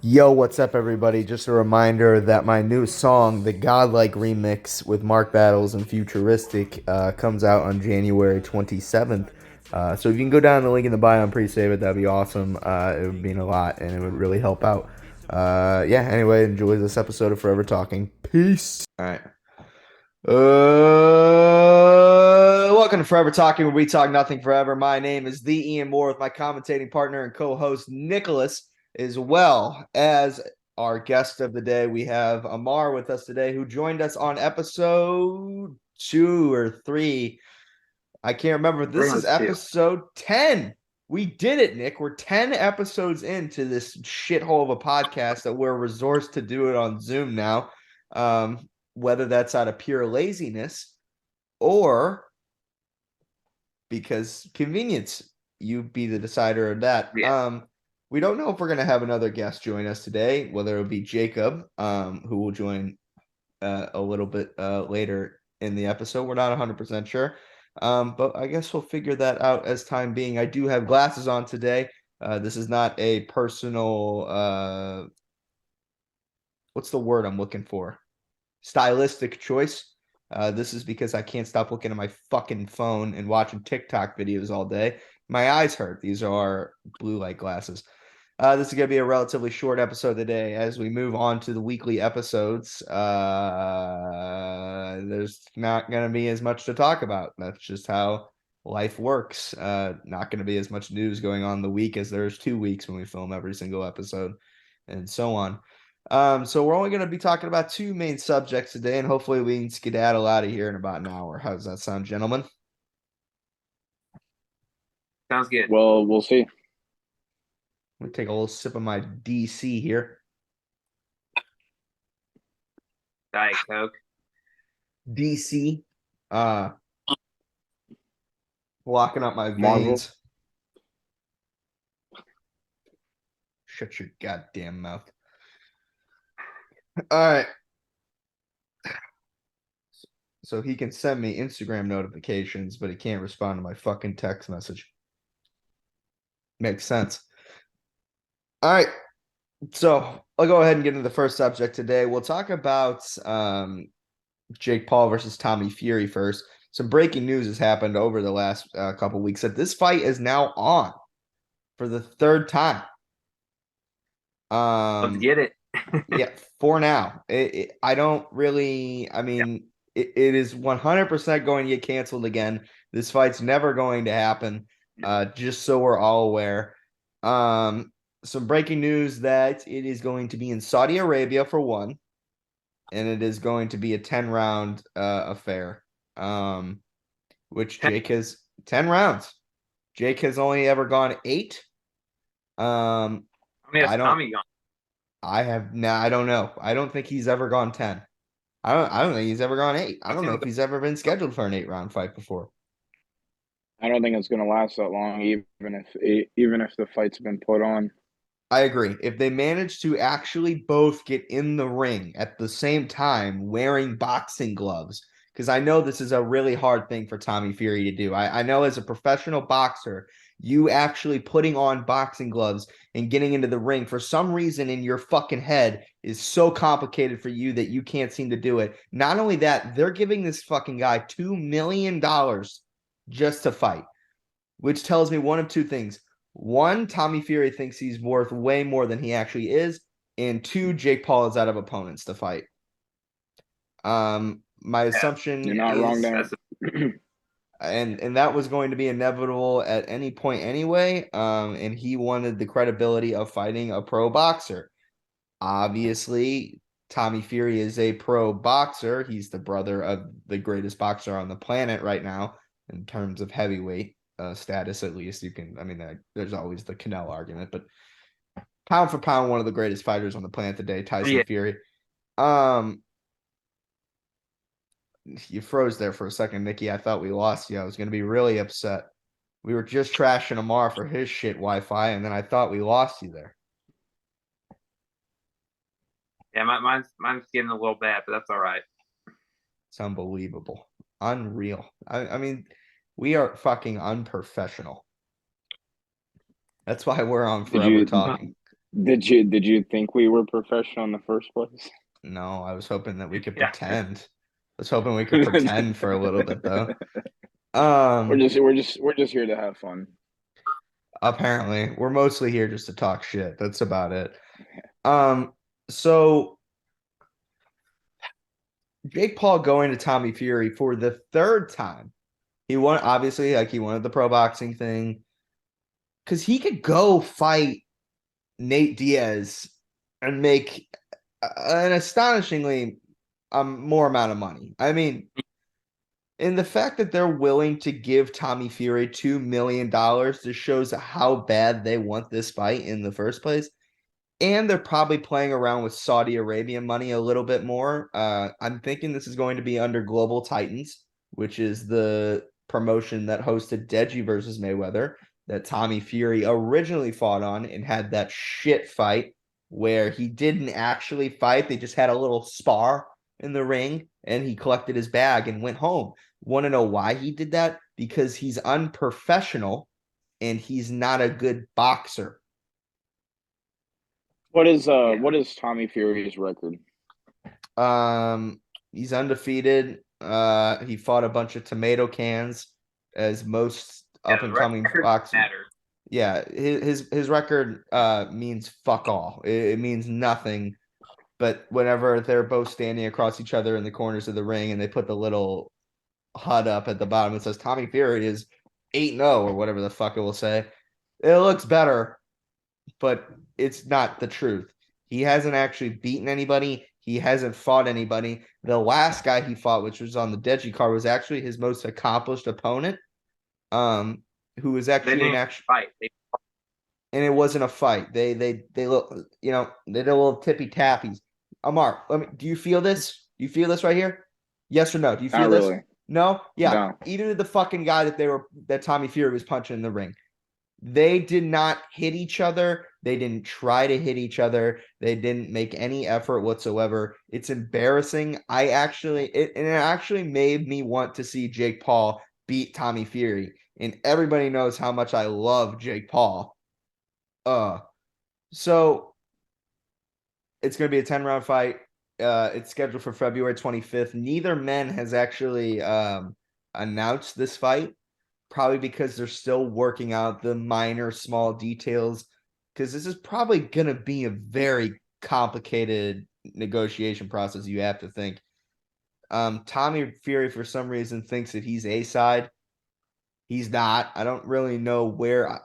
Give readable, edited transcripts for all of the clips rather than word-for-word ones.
Yo, what's up, everybody? Just a reminder that my new song, the Godlike remix with Mark Battles and Futuristic, comes out on January 27th. So if you can go down the link in the bio and pre-save it, that'd be awesome. It would mean a lot and it would really help out. Yeah, anyway, enjoy this episode of Forever Talking. Peace. All right. Welcome to Forever Talking, where we talk nothing forever. My name is the Ian Moore with my commentating partner and co-host Nicholas, as well as our guest of the day. We have Amar with us today, who joined us on episode 2 or 3. I can't remember. This is episode 10. We did it, Nick. We're 10 episodes into this shithole of a podcast that we're resourced to do it on Zoom now. Whether that's out of pure laziness or because convenience, you be the decider of that. Yeah. We don't know if we're going to have another guest join us today, whether it be Jacob, who will join a little bit later in the episode. We're not 100% sure. But I guess we'll figure that out as time being. I do have glasses on today. This is not a personal, what's the word I'm looking for? Stylistic choice. This is because I can't stop looking at my fucking phone and watching TikTok videos all day. My eyes hurt. These are blue light glasses. This is going to be a relatively short episode today as we move on to the weekly episodes. There's not going to be as much to talk about. That's just how life works. Not going to be as much news going on the week as there's 2 weeks when we film every single episode and so on. So we're only going to be talking about 2 main subjects today, and hopefully we can skedaddle out of here in about an hour. How does that sound, gentlemen? Sounds good. Well, we'll see. Let me take a little sip of my DC here. Diet Coke. DC, blocking up my Marvel. veins. Shut your goddamn mouth. All right. So he can send me Instagram notifications, but he can't respond to my fucking text message. Makes sense. All right. So I'll go ahead and get into the first subject today. We'll talk about Jake Paul versus Tommy Fury first. Some breaking news has happened over the last couple weeks that this fight is now on for the 3rd time. Let's get it. Yeah, for now. I don't really. I mean, it is 100% going to get canceled again. This fight's never going to happen. Just so we're all aware. Some breaking news that it is going to be in Saudi Arabia for one, and it is going to be a 10-round affair. Which Jake has 10 rounds. Jake has only ever gone 8. How many has Tommy gone? I don't know. I don't think he's ever gone 10. I don't think he's ever gone 8. I don't know if he's ever been scheduled for an 8-round fight before. I don't think it's going to last that long, even if the fight's been put on. I agree. If they manage to actually both get in the ring at the same time wearing boxing gloves, because I know this is a really hard thing for Tommy Fury to do. I know as a professional boxer, you actually putting on boxing gloves and getting into the ring for some reason in your fucking head is so complicated for you that you can't seem to do it. Not only that, they're giving this fucking guy $2 million just to fight, which tells me one of 2 things. 1, Tommy Fury thinks he's worth way more than he actually is. And 2, Jake Paul is out of opponents to fight. My assumption You're not wrong there. and that was going to be inevitable at any point anyway. And he wanted the credibility of fighting a pro boxer. Obviously, Tommy Fury is a pro boxer. He's the brother of the greatest boxer on the planet right now in terms of heavyweight status, at least. There's always the Canelo argument, but pound for pound, one of the greatest fighters on the planet today, Tyson Fury. You froze there for a second, Nikki. I thought we lost you. I was going to be really upset. We were just trashing Amar for his shit Wi-Fi, and then I thought we lost you there. Yeah, mine's getting a little bad, but that's all right. It's unbelievable. Unreal. I mean, we are fucking unprofessional. That's why we're on Forever Talking. Did you think we were professional in the first place? No, I was hoping that we could Yeah. pretend. I was hoping we could pretend for a little bit though. We're Um, just here to have fun. Apparently, we're mostly here just to talk shit. That's about it. Um, so Jake Paul going to Tommy Fury for the third time. He won, obviously, like he wanted the pro boxing thing. Because he could go fight Nate Diaz and make an astonishingly more amount of money. I mean, and the fact that they're willing to give Tommy Fury $2 million just shows how bad they want this fight in the first place. And they're probably playing around with Saudi Arabian money a little bit more. I'm thinking this is going to be under Global Titans, which is the promotion that hosted Deji versus Mayweather that Tommy Fury originally fought on and had that shit fight where he didn't actually fight. They just had a little spar in the ring and he collected his bag and went home. Want to know why he did that? Because he's unprofessional and he's not a good boxer. What is Tommy Fury's record? He's undefeated. He fought a bunch of tomato cans as most up and coming boxers. Yeah, his record means fuck all. It means nothing. But whenever they're both standing across each other in the corners of the ring and they put the little HUD up at the bottom, it says Tommy Fury is 8-0 or whatever the fuck it will say. It looks better, but it's not the truth. He hasn't actually beaten anybody. He hasn't fought anybody. The last guy he fought, which was on the Deji card, was actually his most accomplished opponent, who was actually an actual fight. And it wasn't a fight. They look, they did a little tippy tappies. Amar, do you feel this? Do you feel this right here? Yes or no? Do you feel Not this? really. No? Yeah. No. Even the fucking guy that Tommy Fury was punching in the ring. They did not hit each other. They didn't try to hit each other. They didn't make any effort whatsoever. It's embarrassing. It actually made me want to see Jake Paul beat Tommy Fury. And everybody knows how much I love Jake Paul. So it's going to be a 10-round fight. It's scheduled for February 25th. Neither man has actually announced this fight, probably because they're still working out the minor, small details, because this is probably going to be a very complicated negotiation process, you have to think. Tommy Fury, for some reason, thinks that he's A-side. He's not. I don't really know where.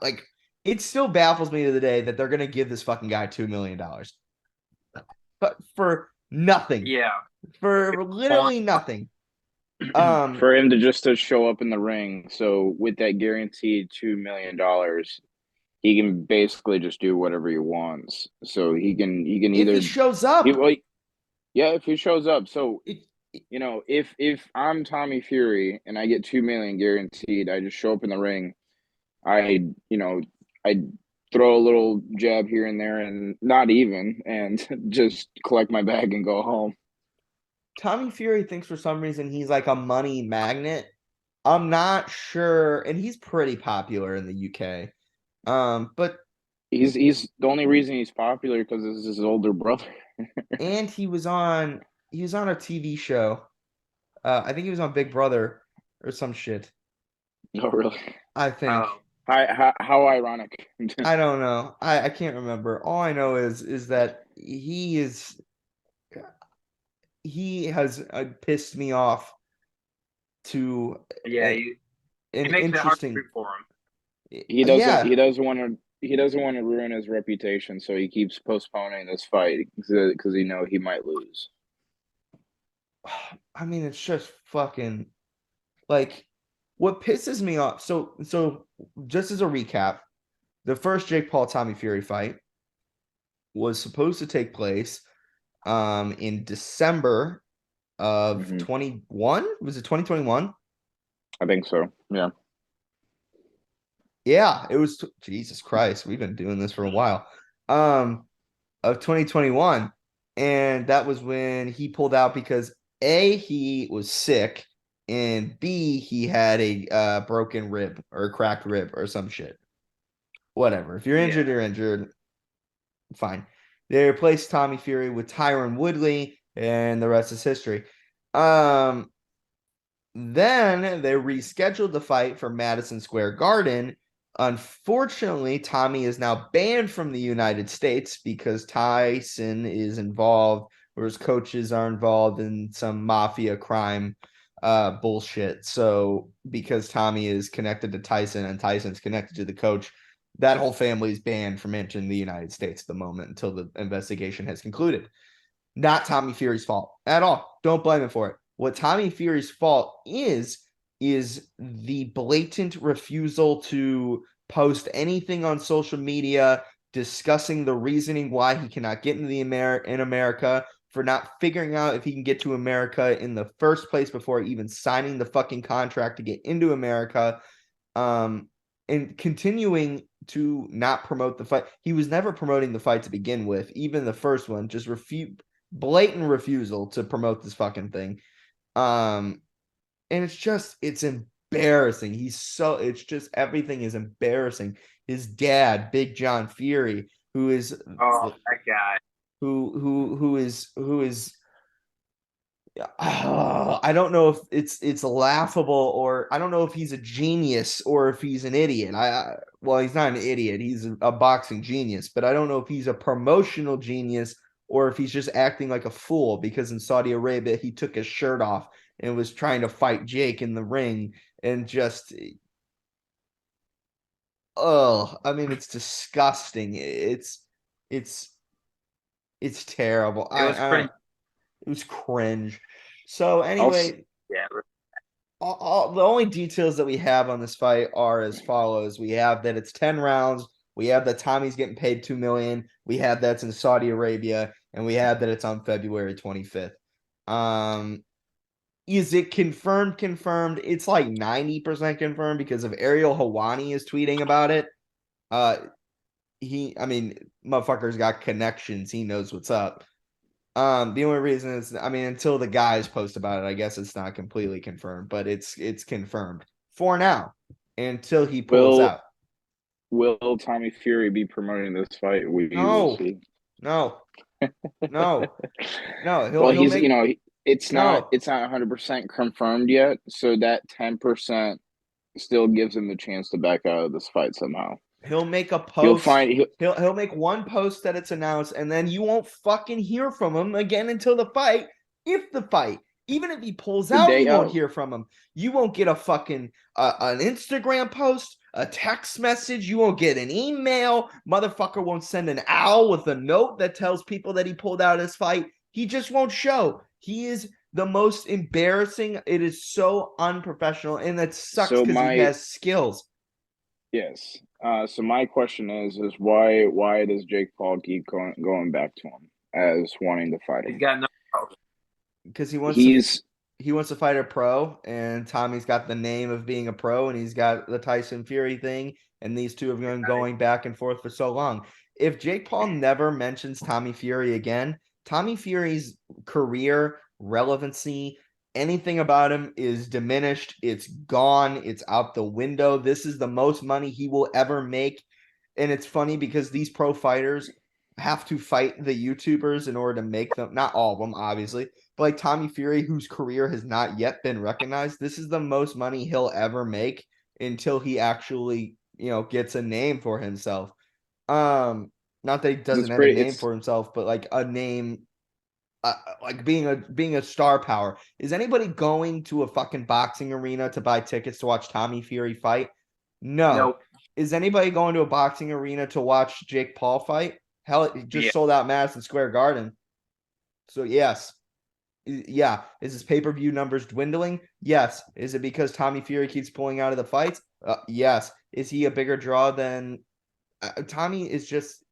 It still baffles me to the day that they're going to give this fucking guy $2 million. But for nothing. Yeah. For literally nothing. For him to show up in the ring. So with that guaranteed $2 million, he can basically just do whatever he wants. So he can either if he shows up. If he shows up. So if I'm Tommy Fury and I get 2 million guaranteed, I just show up in the ring. I throw a little jab here and there and not even and just collect my bag and go home. Tommy Fury thinks for some reason he's like a money magnet. I'm not sure, and he's pretty popular in the UK. But he's the only reason he's popular because this is his older brother. And he was on a TV show. I think he was on Big Brother or some shit. Oh, really? I think. How ironic. I don't know. I can't remember. All I know is that he has pissed me off to it makes interesting it hard for him. He doesn't want to ruin his reputation, so he keeps postponing this fight because he might lose. I mean, it's just fucking like what pisses me off. So just as a recap, the first Jake Paul Tommy Fury fight was supposed to take place in December of 21. Was it 2021? I think so. Yeah. Yeah, it was Jesus Christ. We've been doing this for a while. Of 2021. And that was when he pulled out because A, he was sick, and B, he had a broken rib or cracked rib or some shit. Whatever. If you're injured, you're injured. fine. They replaced Tommy Fury with Tyron Woodley, and the rest is history. Then they rescheduled the fight for Madison Square Garden. Unfortunately, Tommy is now banned from the United States because Tyson is involved, or his coaches are involved in some mafia crime bullshit. So because Tommy is connected to Tyson and Tyson's connected to the coach, that whole family is banned from entering the United States at the moment until the investigation has concluded. Not Tommy Fury's fault at all. Don't blame him for it. What Tommy Fury's fault is the blatant refusal to post anything on social media discussing the reasoning why he cannot get into the in America, for not figuring out if he can get to America in the first place before even signing the fucking contract to get into America, and continuing to not promote the fight. He was never promoting the fight to begin with, even the first one, just blatant refusal to promote this fucking thing. And it's embarrassing. It's just everything is embarrassing. His dad, Big John Fury, who is that guy, who is I don't know if it's laughable, or I don't know if he's a genius or if he's an idiot. Well, he's not an idiot. He's a boxing genius, but I don't know if he's a promotional genius or if he's just acting like a fool, because in Saudi Arabia he took his shirt off and was trying to fight Jake in the ring, and just I mean, it's disgusting. It's terrible. It was cringe. So anyway, yeah, the only details that we have on this fight are as follows. We have that it's 10 rounds. We have that Tommy's getting paid $2 million. We have that's in Saudi Arabia, and we have that it's on February 25th. Is it confirmed? Confirmed. It's like 90% confirmed because if Ariel Hawani is tweeting about it, motherfucker's got connections. He knows what's up. The only reason is, until the guys post about it, I guess it's not completely confirmed, but it's confirmed for now until he pulls out. Will Tommy Fury be promoting this fight? We will see. No. It's not 100% confirmed yet, so that 10% still gives him the chance to back out of this fight somehow. He'll make a post. He'll make one post that it's announced, and then you won't fucking hear from him again until the fight. Even if he pulls out, you won't hear from him. You won't get a fucking an Instagram post, a text message. You won't get an email. Motherfucker won't send an owl with a note that tells people that he pulled out his fight. He just won't show. He is the most embarrassing. It is so unprofessional, and that sucks because he has skills. Yes. So my question is why does Jake Paul keep going back to him as wanting to fight him? He's got no. Because he wants to fight a pro, and Tommy's got the name of being a pro, and he's got the Tyson Fury thing, and these two have been going back and forth for so long. If Jake Paul never mentions Tommy Fury again, Tommy Fury's career, relevancy, anything about him is diminished. It's gone. It's out the window. This is the most money he will ever make. And it's funny because these pro fighters have to fight the YouTubers in order to make them, not all of them, obviously, but like Tommy Fury, whose career has not yet been recognized. This is the most money he'll ever make until he actually, gets a name for himself. Not that he doesn't have a name for himself, but like a name, like being a star power. Is anybody going to a fucking boxing arena to buy tickets to watch Tommy Fury fight? No. Nope. Is anybody going to a boxing arena to watch Jake Paul fight? Hell, it just sold out Madison Square Garden. So yes. Yeah. Is his pay-per-view numbers dwindling? Yes. Is it because Tommy Fury keeps pulling out of the fights? Yes. Is he a bigger draw than Tommy? Is just,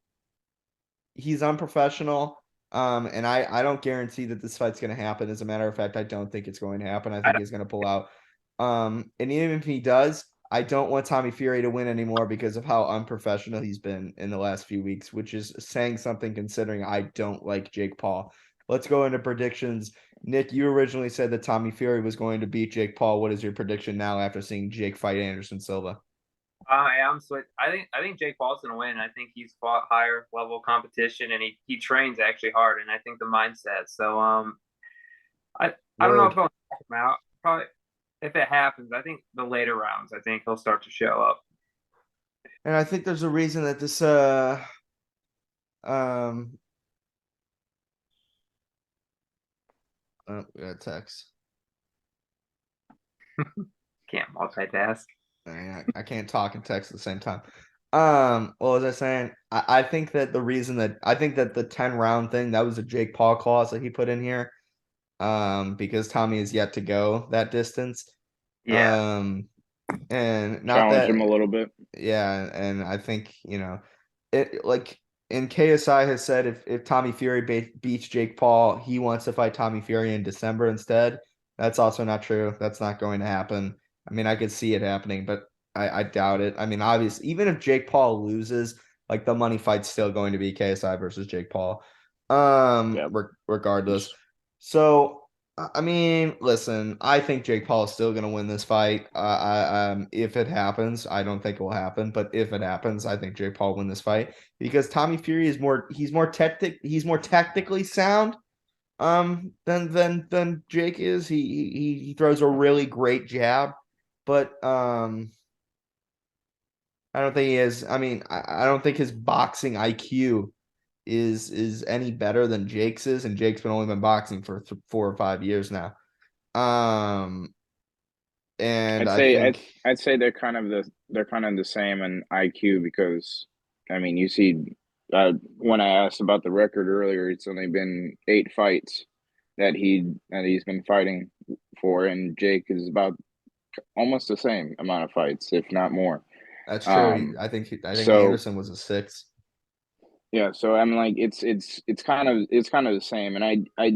he's unprofessional. And I don't guarantee that this fight's going to happen. As a matter of fact, I don't think it's going to happen. I think he's going to pull out. And even if he does, I don't want Tommy Fury to win anymore because of how unprofessional he's been in the last few weeks, which is saying something considering I don't like Jake Paul. Let's go into predictions. Nick, you originally said that Tommy Fury was going to beat Jake Paul. What is your prediction now after seeing Jake fight Anderson Silva? I'm switch. I think Jake Paul's gonna win. I think he's fought higher level competition, and he trains actually hard, and I think the mindset. So I don't know if Word. he'll knock him out. Probably if it happens, I think the later rounds, I think he'll start to show up. And I think there's a reason that this um we got a text. Can't multitask. I can't talk and text at the same time. What was I saying? I think that the reason that I think that the 10 round thing, that was a Jake Paul clause that he put in here. Because Tommy is yet to go that distance. Yeah, And not Challenge that, him a little bit. yeah, and I think, it like and KSI has said if Tommy Fury beats Jake Paul, he wants to fight Tommy Fury in December instead. That's also not true. That's not going to happen. I mean, I could see it happening, but I doubt it. I mean, obviously, even if Jake Paul loses, like the money fight's still going to be KSI versus Jake Paul. Yeah. Regardless. So I mean, listen, I think Jake Paul is still going to win this fight. If it happens, I don't think it will happen, but if it happens, I think Jake Paul will win this fight because Tommy Fury is he's more tactically sound than Jake is. He throws a really great jab, but I don't think he is. I mean, I don't think his boxing IQ is any better than Jake's is, and Jake's only been boxing for 4 or 5 years now. Um, and I'd I say think I'd say they're kind of the same in IQ because I mean you see when I asked about the record earlier, it's only been 8 fights that he's been fighting for, and Jake is about almost the same amount of fights, if not more. that's true. Um, I think so Anderson was a 6. yeah, so I'm like it's kind of the same, and I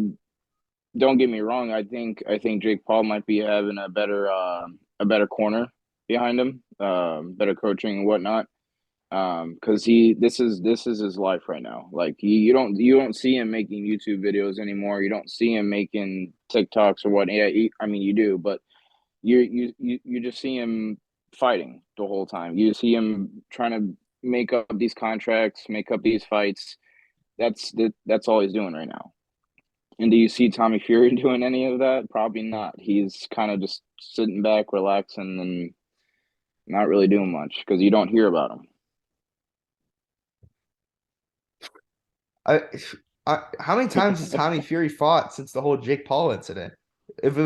don't get me wrong, I think Jake Paul might be having a better corner behind him, better coaching and whatnot. Because this is his life right now. Like you don't see him making YouTube videos anymore. You don't see him making TikToks or what. Yeah, I mean you do, but you just see him fighting the whole time. You see him trying to make up these contracts, make up these fights. That's all he's doing right now. And do you see Tommy Fury doing any of that? Probably not. He's kind of just sitting back, relaxing, and not really doing much because you don't hear about him. I, how many times has Tommy Fury fought since the whole Jake Paul incident? If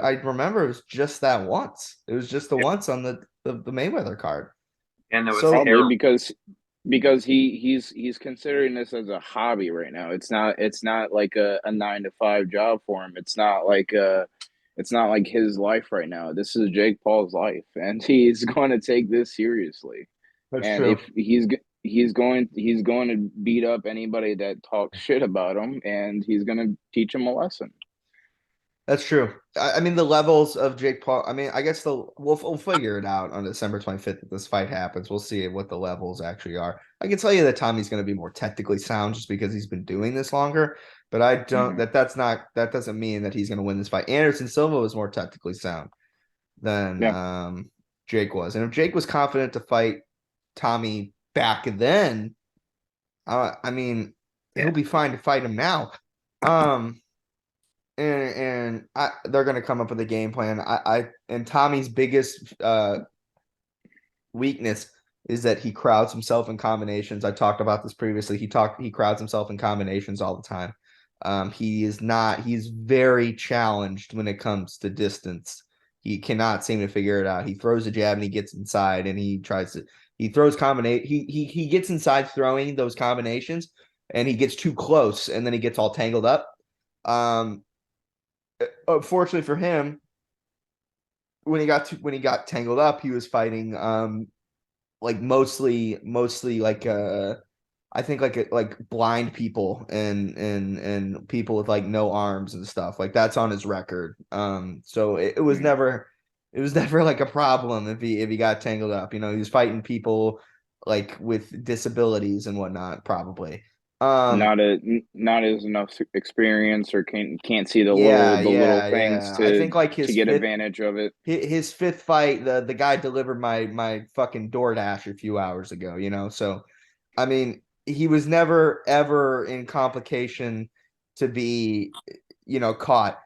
I remember, it was just that once. It was just the once on the Mayweather card. and it was So Probably terrible. because he's considering this as a hobby right now. It's not like a 9 to 5 job for him. It's not like his life right now. This is Jake Paul's life, and he's going to take this seriously. that's And true. if he's going to beat up anybody that talks shit about him, and he's going to teach him a lesson. That's true. I mean, the levels of Jake Paul. I mean, I guess we'll figure it out on December 25th if this fight happens. We'll see what the levels actually are. I can tell you that Tommy's going to be more technically sound just because he's been doing this longer. But I don't. Mm-hmm. That doesn't mean that he's going to win this fight. Anderson Silva was more technically sound than Yeah. Jake was, and if Jake was confident to fight Tommy back then, I mean, he'll be fine to fight him now. Um and they're gonna come up with a game plan. And Tommy's biggest weakness is that he crowds himself in combinations. I talked about this previously. He crowds himself in combinations all the time. He's very challenged when it comes to distance. He cannot seem to figure it out. He throws a jab and he gets inside and he throws he gets inside throwing those combinations and he gets too close and then he gets all tangled up. Unfortunately for him, when he got tangled up, he was fighting like mostly like I think like blind people and people with like no arms and stuff. Like that's on his record. So it was Mm-hmm. never like a problem if he got tangled up. He was fighting people like with disabilities and whatnot, probably. Um, not as enough experience, or can't see yeah, the little yeah, things yeah. I think like to get advantage of it. his fifth fight, the guy delivered my fucking DoorDash a few hours ago, you know. So I mean, he was never ever in complication to be, you know, caught.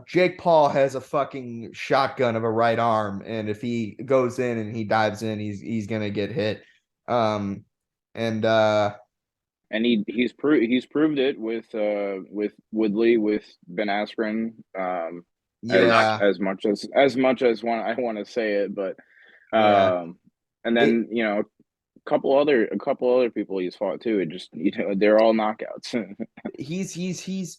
Jake Paul has a fucking shotgun of a right arm, and if he goes in and he dives in, he's gonna get hit. Um, and And he's proved it with Woodley, with Ben Askren, yeah, as much as I want to say it, but yeah, and it then a couple other people he's fought too. It just they're all knockouts. he's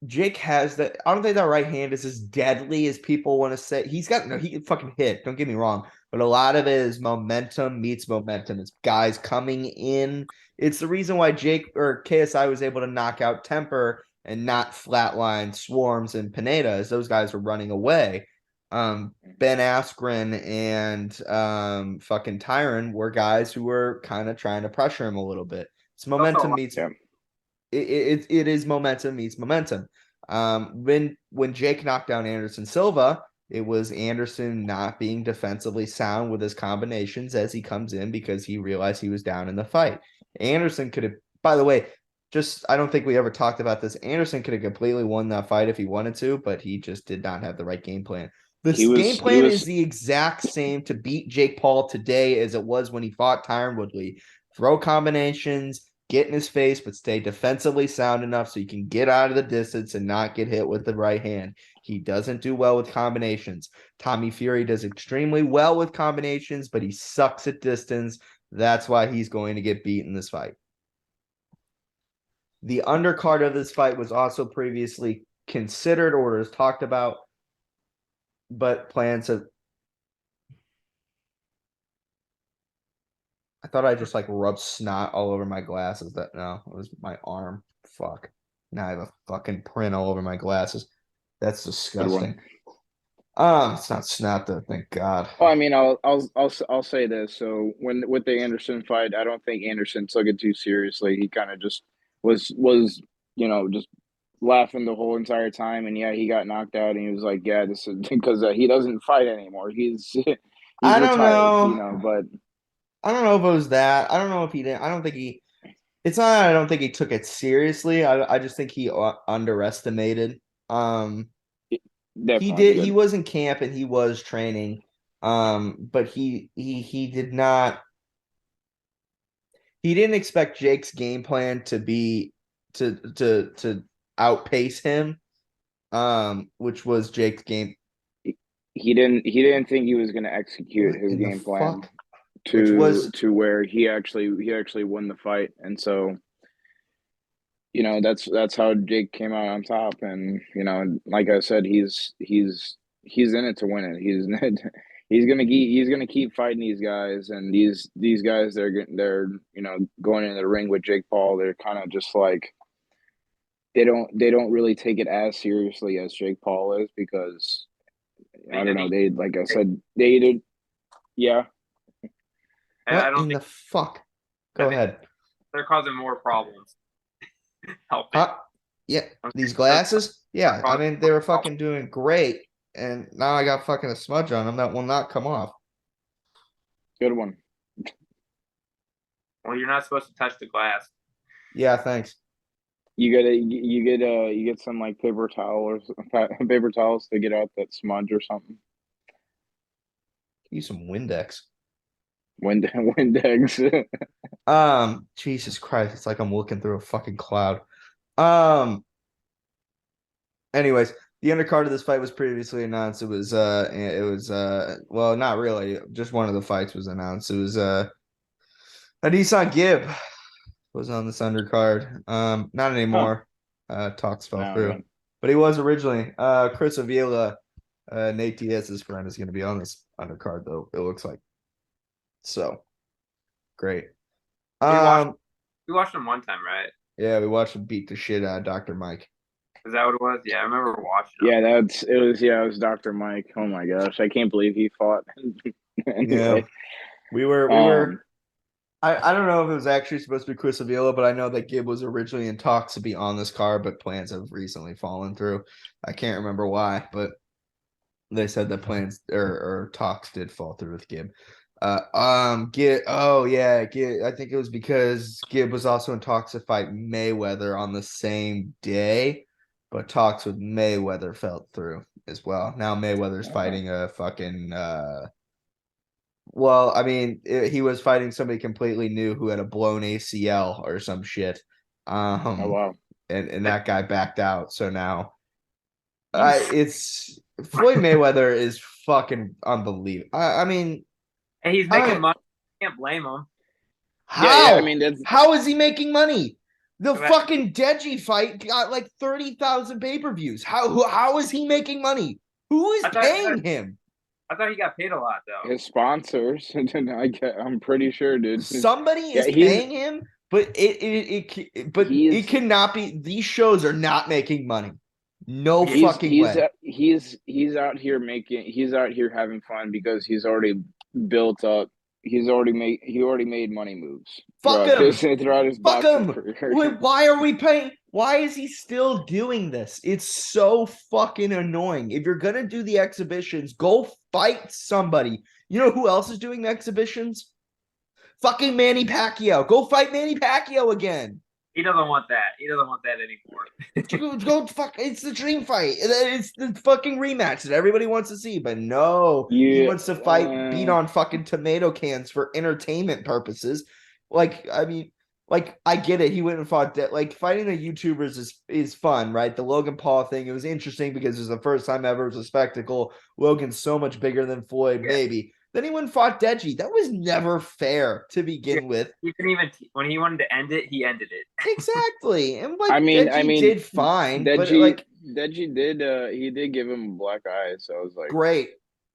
Jake has that. I don't think that right hand is as deadly as people want to say. He's got no. He can fucking hit. Don't get me wrong, but a lot of it is momentum meets momentum. It's guys coming in. It's the reason why Jake or KSI was able to knock out Temper and not flatline Swarms and Pineda, as those guys were running away. Ben Askren and fucking Tyron were guys who were kind of trying to pressure him a little bit. It's It's also a momentum lot. meets Yeah, it is momentum meets momentum. When Jake knocked down Anderson Silva, it was Anderson not being defensively sound with his combinations as he comes in because he realized he was down in the fight. Anderson could have, by the way, just I don't think we ever talked about this. Anderson could have completely won that fight if he wanted to, but he just did not have the right game plan. This game he plan is was the exact same to beat Jake Paul today as it was when he fought Tyron Woodley. Throw combinations, get in his face, but stay defensively sound enough so you can get out of the distance and not get hit with the right hand. He doesn't do well with combinations. Tommy Fury does extremely well with combinations, but he sucks at distance. That's why he's going to get beat in this fight. The undercard of this fight was also previously considered or was talked about, but plans have. I thought I just like rubbed snot all over my glasses. That no, it was my arm. Fuck. Now I have a fucking print all over my glasses. That's good one. disgusting. It's not snot though, thank God. Oh, I mean, I'll say this. So when with the Anderson fight, I don't think Anderson took it too seriously. He kind of just was just laughing the whole entire time. And yeah, he got knocked out, and he was like, "Yeah, this is because he doesn't fight anymore. He's he's I don't retired." know. But I don't know if it was that. I don't know if he didn't. I don't think he. It's not. I don't think he took it seriously. I just think he underestimated. He definitely did. He did. was in camp and he was training. But he did not. He didn't expect Jake's game plan to be to outpace him. Which was Jake's game. He didn't think he was going to execute What his in the game plan fuck? Which was to where he actually won the fight. And so that's how Jake came out on top. And like I said, he's in it to win it. He's gonna keep fighting these guys, and these guys they're going into the ring with Jake Paul. They're kind of just like they don't really take it as seriously as Jake Paul is, because I don't know, they, like I said, they did. Yeah, I what don't in think. the fuck? I Go think ahead. they're causing more problems. Helping. Huh? Yeah, I'm these saying glasses? they're Yeah, I causing mean more they were problems. fucking doing great, and now I got fucking a smudge on them that will not come off. good one. Well, you're not supposed to touch the glass. Yeah, thanks. You get some like paper towel or paper towels to get out that smudge or something. Use some Windex. Windex. Jesus Christ, it's like I'm looking through a fucking cloud. Um, anyways, the undercard of this fight was previously announced. Well, not really. Just one of the fights was announced. It was Adesan Gibb was on this undercard. Not Huh. anymore. Talks fell No, through. man. But he was originally. Chris Avila, Nate Diaz's friend, is gonna be on this undercard though, it looks like. So great. We watched Um, we watched them one time, right? yeah, we watched him beat the shit out of Dr. Mike. Is that what it was? Yeah, I remember watching them. Yeah, it was Dr. Mike. Oh my gosh, I can't believe he fought. Yeah. Anyway, We were we um, were I don't know if it was actually supposed to be Chris Avila, but I know that Gibb was originally in talks to be on this card, but plans have recently fallen through. I can't remember why, but they said that plans or talks did fall through with Gibb. Gibb. Oh yeah, Gibb. I think it was because Gibb was also in talks to fight Mayweather on the same day, but talks with Mayweather fell through as well. Now Mayweather's fighting a fucking. Well, I mean, he was fighting somebody completely new who had a blown ACL or some shit. Oh Um, wow. and that guy backed out. So now, He's it's Floyd Mayweather is fucking unbelievable. I mean, and he's making I, money. Can't blame him. Yeah. I how? mean, that's How is he making money? The But fucking Deji fight got like 30,000 pay-per-views. How is he making money? Who is I thought paying him? I thought he got paid a lot though. his sponsors. I'm pretty sure, dude. Somebody Yeah, is paying him, but it he's cannot be. These shows are not making money. No Yeah, fucking way. he's out here he's out here having fun because he's already built up. He already made money moves Fuck throughout him. his Fuck boxing him. career. Why are we paying? Why is he still doing this? It's so fucking annoying. If you're gonna do the exhibitions, go fight somebody. You know who else is doing the exhibitions? Fucking Manny Pacquiao. Go fight Manny Pacquiao again. he doesn't want that. He doesn't want that anymore. Go fuck. It's the dream fight. It's the fucking rematch that everybody wants to see. But no, he Yeah, wants to fight, beat on fucking tomato cans for entertainment purposes. Like, I mean, like I get it. He went and fought that. Like fighting the YouTubers is fun, right? The Logan Paul thing. It was interesting because it was the first time ever. It was a spectacle. Logan's so much bigger than Floyd, Yeah. maybe. Then he went and fought Deji. That was never fair to begin with. He couldn't even when he wanted to end it, he ended it. Exactly. And like I Deji mean, did fine, but Deji like Deji did give him a black eye, so I was like, great.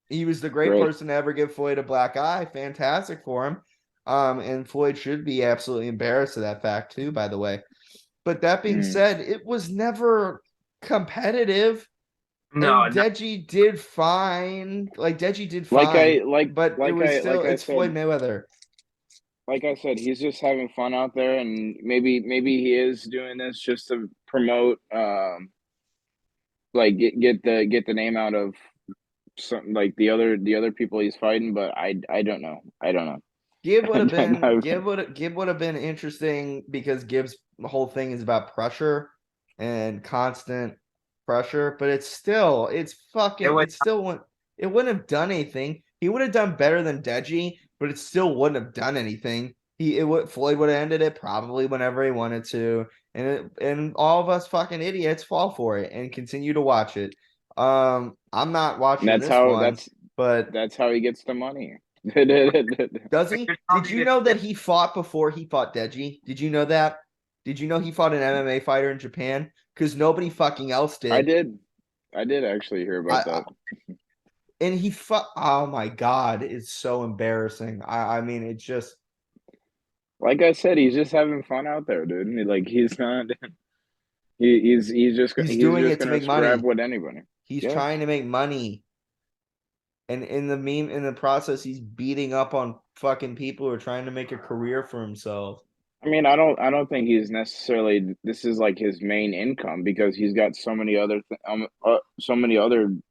He was the great great. person to ever give Floyd a black eye. Fantastic for him. And Floyd should be absolutely embarrassed of that fact too, by the way. But that being Mm. said, it was never competitive. No, And Deji did fine. Like Deji did Like fine, I like but it like was I still like I it's Floyd said Mayweather. like I said, he's just having fun out there, and maybe he is doing this just to promote, like get the name out of some like the other people he's fighting. But I don't know. I don't know. Gibb would have been interesting because Gibb's whole thing is about pressure and constant pressure, but it was it wouldn't have done anything. He would have done better than Deji, but it still wouldn't have done anything. Floyd would have ended it probably whenever he wanted to, and all of us fucking idiots fall for it and continue to watch it. I'm not And watching this one, but that's how he gets the money. does he? Did you know that he fought before he fought Deji? Did you know that? Did you know he fought an MMA fighter in Japan? Because nobody fucking else I did. did. I did actually hear about that. And he fought. Oh my god, it's so embarrassing. I mean, it's just Like I said, he's just having fun out there, dude. Like he's not. he's He's doing just it to gonna make scrap money. with anybody. He's Yeah. trying to make money. And in the process, he's beating up on fucking people who are trying to make a career for himself. I mean, I don't think he's necessarily this is like his main income because he's got so many other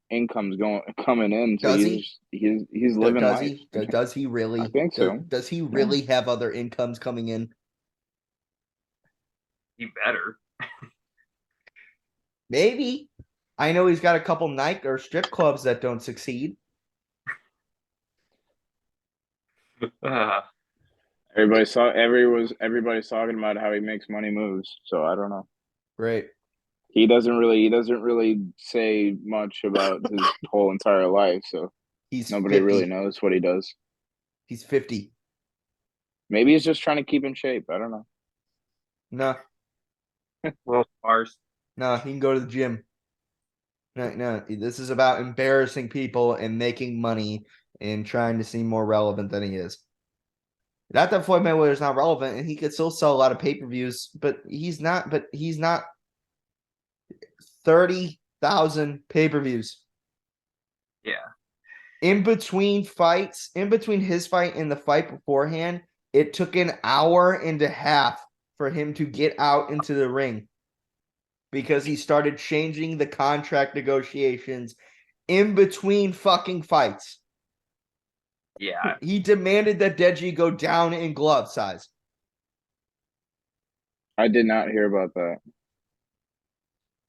incomes coming in. So Does he? he's living Does life. he? Does he I really? think so. Does he Yeah. really have other incomes coming in? he better. Maybe. I know he's got a couple night or strip clubs that don't succeed. Uh, Everybody's talking about how he makes money moves. So I don't know. Great. He doesn't really say much about his whole entire life. So He's nobody really 50. knows what he does. He's 50. Maybe he's just trying to keep in shape. I don't know. No, little sparse. no, he can go to the gym. No. This is about embarrassing people and making money and trying to seem more relevant than he is. Not that Floyd Mayweather is not relevant, and he could still sell a lot of pay-per-views, but he's not. But he's not 30,000 pay-per-views. Yeah. In between fights, in between his fight and the fight beforehand, It took an hour and a half for him to get out into the ring because he started changing the contract negotiations in between fucking fights. Yeah. He demanded that Deji go down in glove size. I did not hear about that.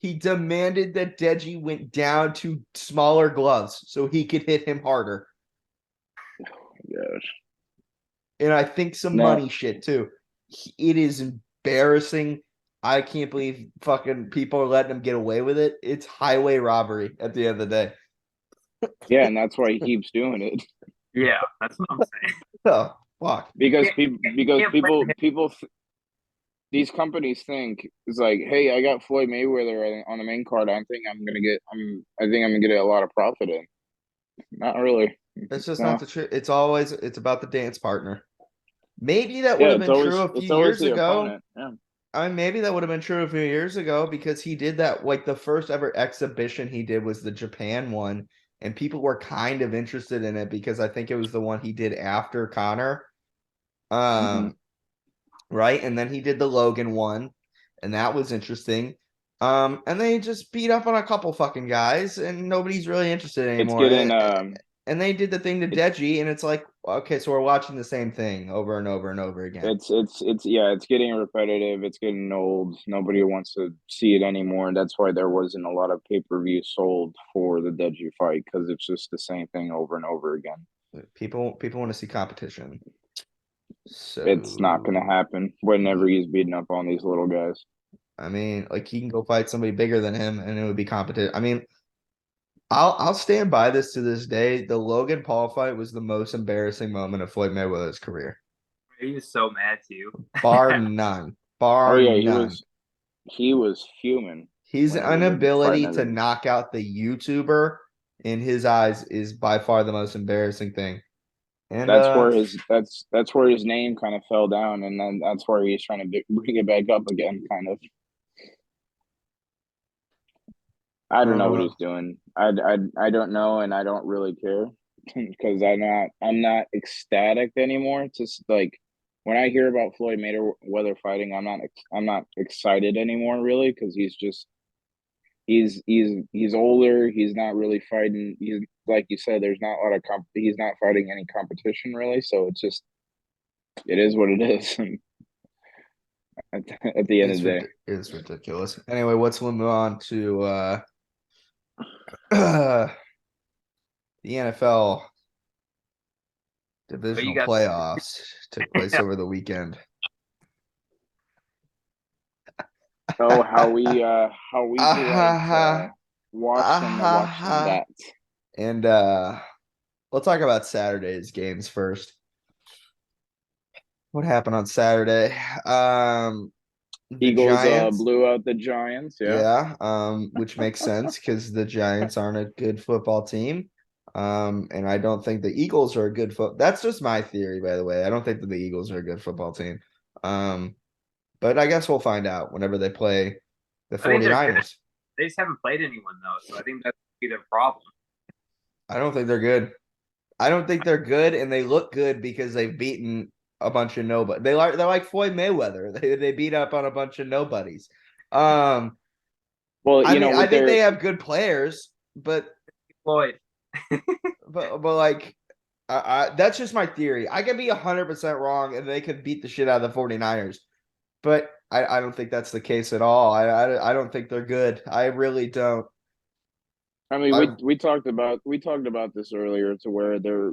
He demanded that Deji went down to smaller gloves so he could hit him harder. Gosh. And I think some No. money shit too. It is embarrassing. I can't believe fucking people are letting him get away with it. It's highway robbery at the end of the day. Yeah, and that's why he keeps doing it. Yeah, that's what I'm saying. Oh, fuck. Because Can't people these companies think it's like, hey, I got Floyd Mayweather on the main card. I think I'm gonna get a lot of profit in. Not really. It's just not No. the truth. It's about the dance partner. Maybe that would Yeah, have been true a it's few always years the ago. opponent. Yeah. I mean, maybe that would have been true a few years ago because he did that. Like the first ever exhibition he did was the Japan one, and people were kind of interested in it because I think it was the one he did after Connor. Mm-hmm. Right, and then he did the Logan one, and that was interesting. And they just beat up on a couple fucking guys, and nobody's really interested It's anymore. getting And they did the thing to it, Deji, and it's like, okay, so we're watching the same thing over and over and over again. it's getting repetitive. It's getting old. Nobody wants to see it anymore. And that's why there wasn't a lot of pay-per-view sold for the Deji fight, because it's just the same thing over and over again. People want to see competition. So It's not going to happen whenever he's beating up on these little guys. I mean, like he can go fight somebody bigger than him, and it would be competition. I mean, I'll stand by this to this day. The Logan Paul fight was the most embarrassing moment of Floyd Mayweather's career, He was so mad too. bar none. Oh Bar yeah, none. he was fuming His whenever the fight inability to ended. knock out the YouTuber in his eyes is by far the most embarrassing thing. And That's where his name kind of fell down, and then that's where he's trying to bring it back up again, kind of. I don't know what uh, he's doing. I don't know, and I don't really care because I'm not ecstatic anymore. It's just like when I hear about Floyd Mayweather fighting, I'm not excited anymore, really, because he's older. He's not really fighting. He's like you said. There's not a lot of he's not fighting any competition really. So it is what it is. At the end of the day, it's ridiculous. Anyway, let's move on to the NFL Oh, you divisional got playoffs took place over the weekend. oh how we liked watching that. And we'll talk about Saturday's games first. What happened on Saturday? The Eagles Giants, blew out the Giants. Yeah. yeah, which makes sense because the Giants aren't a good football team. And I don't think the Eagles are a good foot. That's just my theory, by the way. I don't think that the Eagles are a good football team. But I guess we'll find out whenever they play the I think they're good. 49ers. They just haven't played anyone though, so I think that's be their problem. I don't think they're good. I don't think they're good, and they look good because they've beaten a bunch of nobody. They're like Floyd Mayweather. They beat up on a bunch of nobodies. Well, I mean, I with think they their have good players, but Floyd. like that's just my theory. I could be 100% wrong, and they could beat the shit out of the 49ers, but I don't think that's the case at all. I don't think they're good. I really don't. I mean, I we talked about this earlier, to where their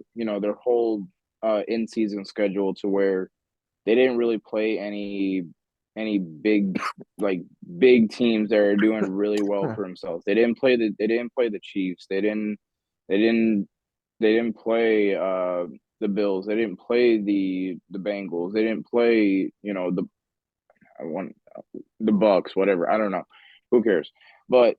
whole in season schedule, to where they didn't really play any big, like, big teams that are doing really well for themselves. They didn't play the Chiefs. They didn't play the Bills. They didn't play the Bengals. They didn't play I want the Bucks, whatever. I don't know. Who cares? But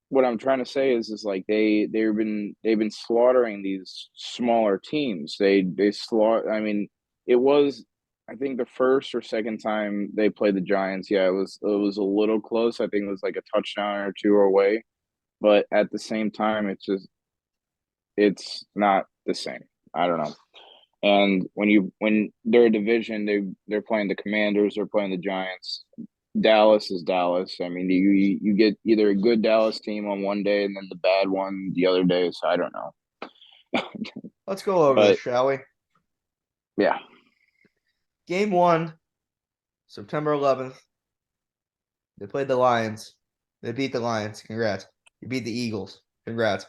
what I'm trying to say is like they've been slaughtering these smaller teams. They slaughter. I mean, it was, I think, the first or second time they played the Giants. Yeah, it was a little close. I think it was like a touchdown or two away. But at the same time, it's not the same. I don't know. And when they're a division, they're playing the Commanders, they're playing the Giants. Dallas is Dallas. I mean, you get either a good Dallas team on one day and then the bad one the other day. So I don't know. Let's go over this, But shall we? yeah, Game 1, September 11th. They played the Lions. They beat the Lions. Congrats. You beat the Eagles. Congrats.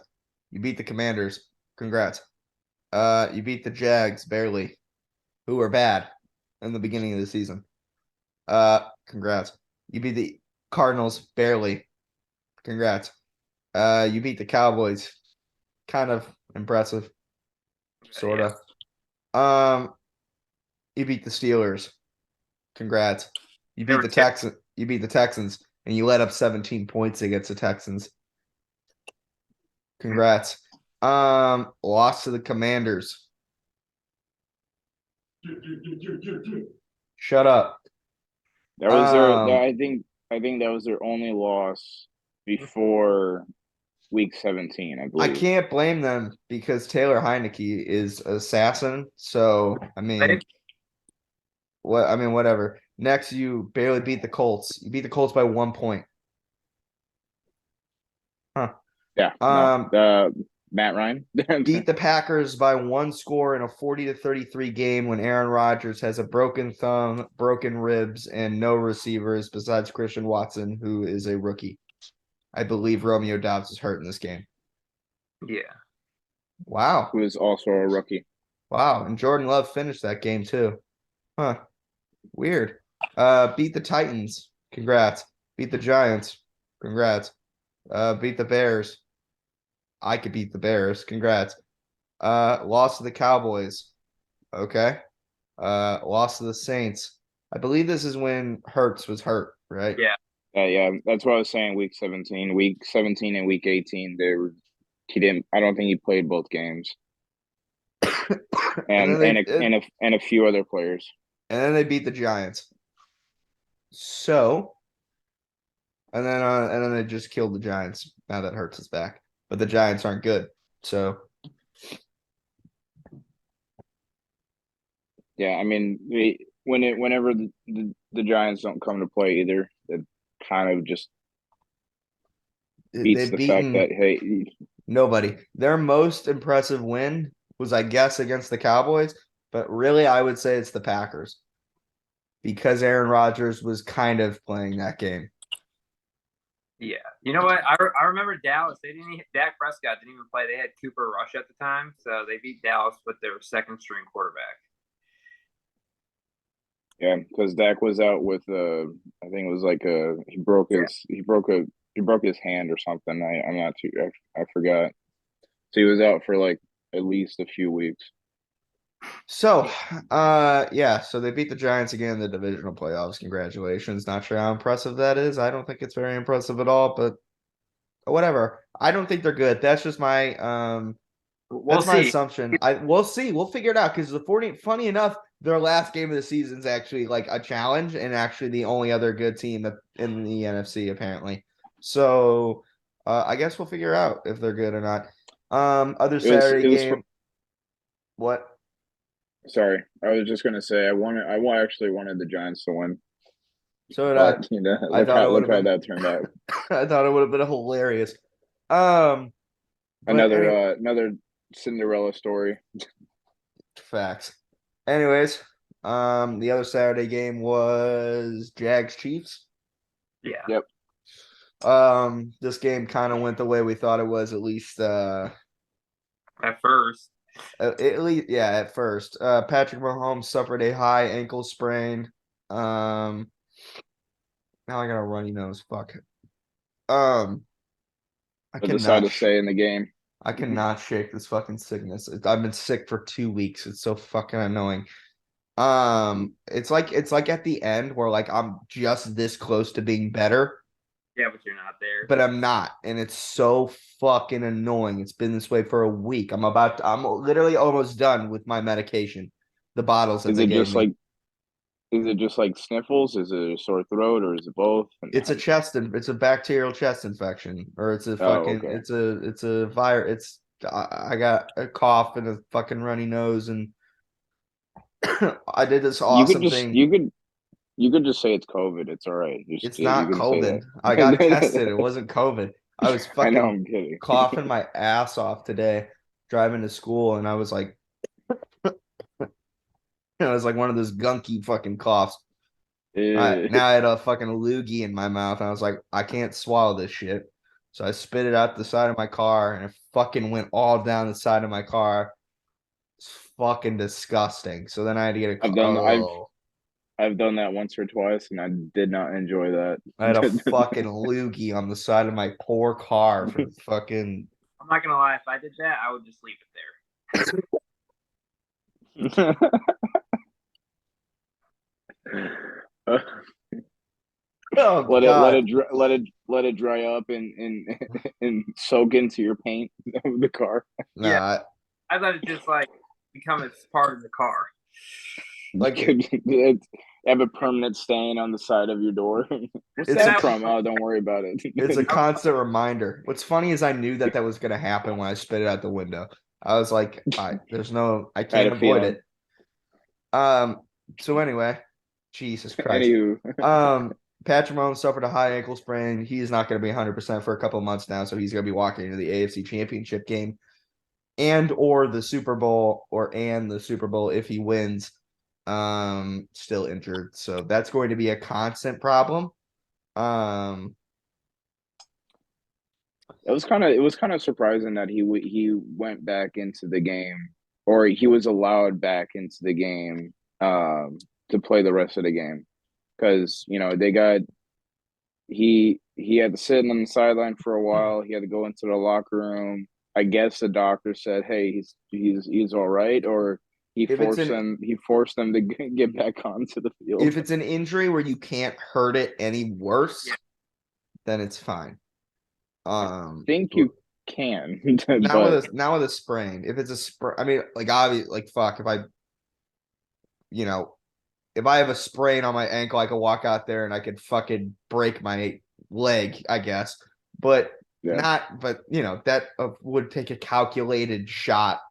You beat the Commanders. Congrats. You beat the Jags barely, who were bad in the beginning of the season. Congrats. You beat the Cardinals barely. Congrats. You beat the Cowboys. Kind of impressive. Sorta. You beat the Steelers. Congrats. You beat the Texans. You beat the Texans, and you let up 17 points against the Texans. Congrats. Lost to the Commanders. Shut up. that was I think that was their only loss before week 17, I I believe. can't blame them because Taylor Heineke is assassin. So I mean, whatever. Next, you barely beat the Colts. You beat the Colts by 1 point. Huh. Yeah. No. Matt Ryan Beat the Packers by 1 score in a 40-33 game when Aaron Rodgers has a broken thumb, broken ribs, and no receivers besides Christian Watson, who is a rookie. I believe Romeo Doubs is hurt in this game. Yeah. Wow. who is also a rookie. Wow. And Jordan Love finished that game too. Huh. Weird. Beat the Titans. Congrats. Beat the Giants. Congrats. Beat the Bears. I could beat the Bears. Congrats. Lost to the Cowboys. Okay. Lost to the Saints. I believe this is when Hurts was hurt, right? Yeah. Yeah, that's what I was saying. Week 17 and week 18, he didn't. I don't think he played both games, and a few other players. And then they beat the Giants. So, and then they just killed the Giants. Now that Hurts is back, but the Giants aren't good. So, yeah, I mean, whenever the Giants don't come to play either, it kind of just beats they've the fact beaten that hey, nobody. Their most impressive win was, I guess, against the Cowboys, but really, I would say it's the Packers because Aaron Rodgers was kind of playing that game. Yeah. You know what? I remember Dallas. Dak Prescott didn't even play. They had Cooper Rush at the time, so they beat Dallas with their second string quarterback. yeah, because Dak was out with I think it was like he broke his hand or something. I'm not too I forgot. So he was out for like at least a few weeks. So, so they beat the Giants again in the divisional playoffs. Congratulations. Not sure how impressive that is. I don't think it's very impressive at all, but whatever. I don't think they're good. That's just my We'll my see. assumption. We'll see. We'll figure it out because funny enough, their last game of the season is actually like a challenge and actually the only other good team in the NFC apparently. So, I guess we'll figure out if they're good or not. Other Saturday game. What? Sorry, I was just gonna say I actually wanted the Giants to win. So did but I thought look how that turned out. I thought it would have been hilarious. Another Cinderella story. Facts. Anyways, the other Saturday game was Jags Chiefs. Yeah. Yep. This game kind of went the way we thought it was, at least at first. At first. Patrick Mahomes suffered a high ankle sprain. Now I got a runny nose. Fuck. I decided to stay in the game. I cannot shake this fucking sickness. I've been sick for 2 weeks. It's so fucking annoying. It's like at the end where like I'm just this close to being better. Yeah, but you're not there. But I'm not, and it's so fucking annoying. It's been this way for a week. I'm literally almost done with my medication. The bottles that they gave me. Is it just like sniffles? Is it a sore throat, or is it both? It's a bacterial chest infection, or it's a fucking okay. it's a virus. I got a cough and a fucking runny nose, and I did this You could awesome just thing. you could just say it's COVID. It's all right. Just It's you not can say COVID. I got tested. It wasn't COVID. I was I know, fucking I'm kidding. coughing my ass off today driving to school, and I was like, it was like one of those gunky fucking coughs. Now I had a fucking loogie in my mouth, and I was like, I can't swallow this shit. So I spit it out the side of my car, and it fucking went all down the side of my car. It's fucking disgusting. So then I had to get a I've done I've done that once or twice, and I did not enjoy that. I had a fucking loogie on the side of my poor car for fucking. I'm not gonna lie. If I did that, I would just leave it Oh let God. it dry up and soak into your paint of the car. there. Yeah, Nah, I thought it just like become its part of the car. like Have a permanent stain on the side of your door. What's it's a that from? Oh, don't worry about it. it's a constant reminder. What's funny is I knew that was gonna happen when I spit it out the window. I was like, I I had can't a avoid feeling. it. So anyway, Jesus Christ. Anywho, Patrick Mahomes suffered a high ankle sprain. He's not going to be 100% for a couple of months now, so he's going to be walking into the AFC Championship game or the Super Bowl and the Super Bowl if he wins. Still injured, so that's going to be a constant problem. it was kind of surprising that he went back into the game, or he was allowed back into the game to play the rest of the game, because they got he had to sit on the sideline for a while. He had to go into the locker room. I guess the doctor said, "Hey, he's all right," or if it's an he forced them to get back onto the field. if it's an injury where you can't hurt it any worse, then it's fine. Think you can, Now with a sprain. If it's a sprain, I mean, like obviously, like fuck. You know, if I have a sprain on my ankle, I could walk out there and I could fucking break my leg, I guess. But yeah. that would take a calculated shot.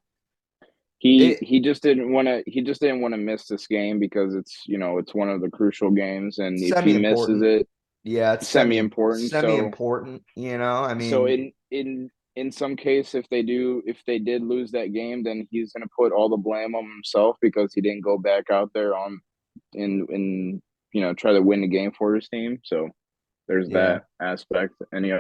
He just didn't want to miss this game because it's one of the crucial games, and if he misses Semi-important. it, Yeah, it's semi important. semi-important, I So mean, in some case, if they did lose that game, then he's gonna put all the blame on himself because he didn't go back out there in try to win the game for his team. So there's yeah. that aspect. And he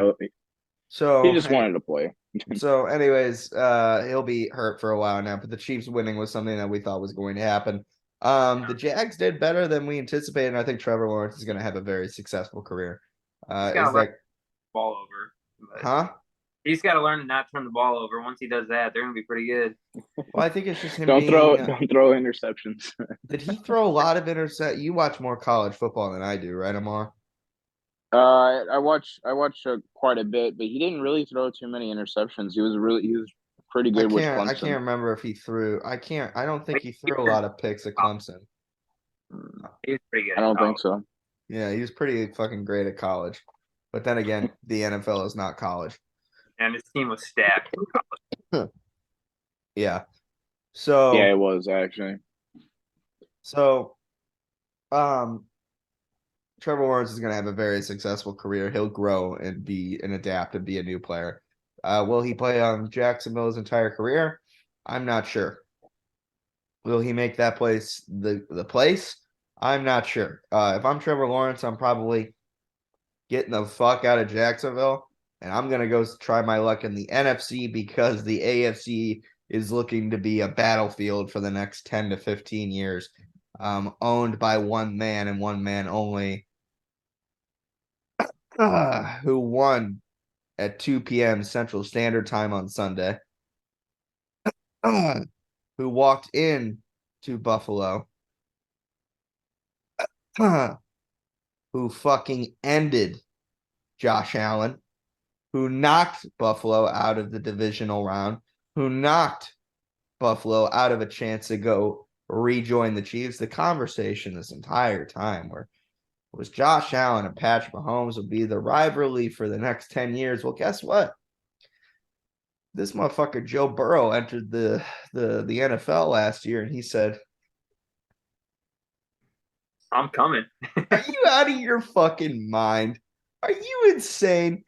So just wanted to play. anyways, he'll be hurt for a while now, but the Chiefs winning was something that we thought was going to happen. The Jags did better than we anticipated, and I think Trevor Lawrence is going to have a very successful career. He's got to learn the ball over. Huh? He's got to learn to not turn the ball over. Once he does that, they're going to be pretty good. Well, I think it's just him don't throw interceptions. Did he throw a lot of intercept? You watch more college football than I do, right, Amar? I watched quite a bit, but he didn't really throw too many interceptions. He was pretty good with Clemson. I can't remember if he threw. I don't think he threw a lot of picks at Clemson. He was pretty good. I don't think so. Yeah, he was pretty fucking great at college. But then again, the NFL is not college. And his team was stacked. Yeah. So yeah, it was actually. So, Trevor Lawrence is going to have a very successful career. He'll grow and adapt and be a new player. Will he play on Jacksonville his entire career? I'm not sure. Will he make that place the place? I'm not sure. If I'm Trevor Lawrence, I'm probably getting the fuck out of Jacksonville, and I'm going to go try my luck in the NFC because the AFC is looking to be a battlefield for the next 10 to 15 years, owned by one man and one man only, who won at 2 p.m. Central Standard Time on Sunday, who walked in to Buffalo, who fucking ended Josh Allen, who knocked Buffalo out of the divisional round, who knocked Buffalo out of a chance to go rejoin the Chiefs. The conversation this entire time was Josh Allen and Patrick Mahomes will be the rivalry for the next 10 years. Well, guess what? This motherfucker Joe Burrow entered the NFL last year, and he said, I'm coming. Are you out of your fucking mind? Are you insane?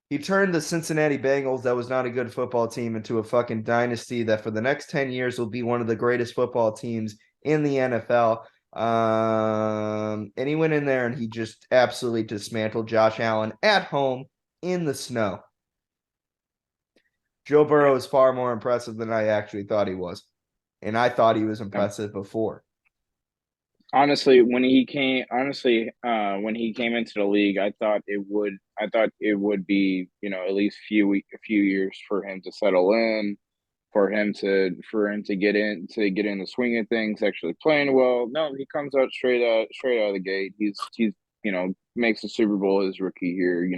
He turned the Cincinnati Bengals, that was not a good football team, into a fucking dynasty that for the next 10 years will be one of the greatest football teams in the NFL. And he went in there and he just absolutely dismantled Josh Allen at home in the snow. Joe Burrow is far more impressive than I actually thought he was. And I thought he was impressive before. Honestly, when he came into the league, I thought it would be, at least a few years for him to settle in, for him to get in the swing of things, actually playing well. No, he comes out straight out of the gate. He's makes the Super Bowl his rookie year.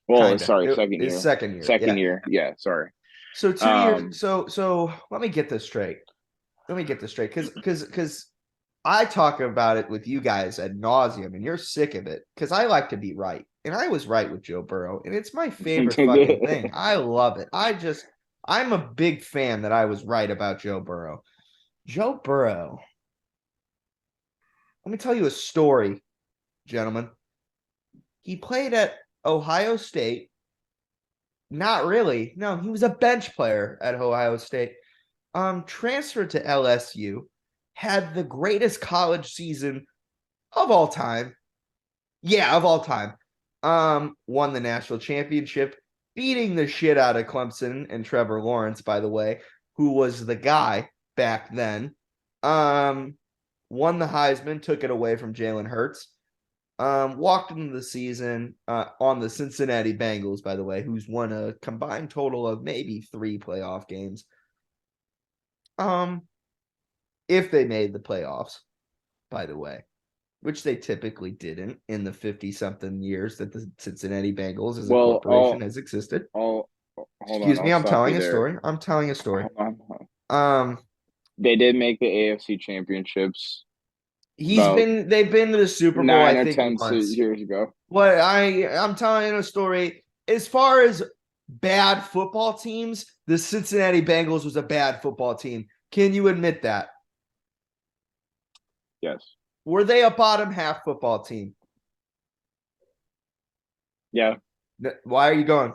Well, Kinda. sorry, second His year, second year. second Yeah. year. Yeah, sorry. So 2 years. So let me get this straight. Because I talk about it with you guys ad nauseum, and you're sick of it. Because I like to be right, and I was right with Joe Burrow, and it's my favorite fucking thing. I love it. I'm a big fan that I was right about Joe Burrow. Joe Burrow. Let me tell you a story, gentlemen. He played at Ohio State. Not really. No, he was a bench player at Ohio State. Transferred to LSU, had the greatest college season of all time. Yeah, of all time. Won the national championship, beating the shit out of Clemson and Trevor Lawrence, by the way, who was the guy back then. Won the Heisman, took it away from Jalen Hurts. Walked into the season on the Cincinnati Bengals, by the way, who's won a combined total of maybe 3 playoff games. If they made the playoffs, by the way, which they typically didn't in the 50-something years that the Cincinnati Bengals as a corporation has existed. Hold Excuse on, me, I'll I'm stop telling you a there. story. I'm telling a story. Hold on. They did make the AFC championships. They've been to the Super Bowl, 9 I or think, 10 once. years ago. What I'm telling you a story. As far as bad football teams, the Cincinnati Bengals was a bad football team. Can you admit that? Yes. Were they a bottom half football team? Yeah. Why are you going?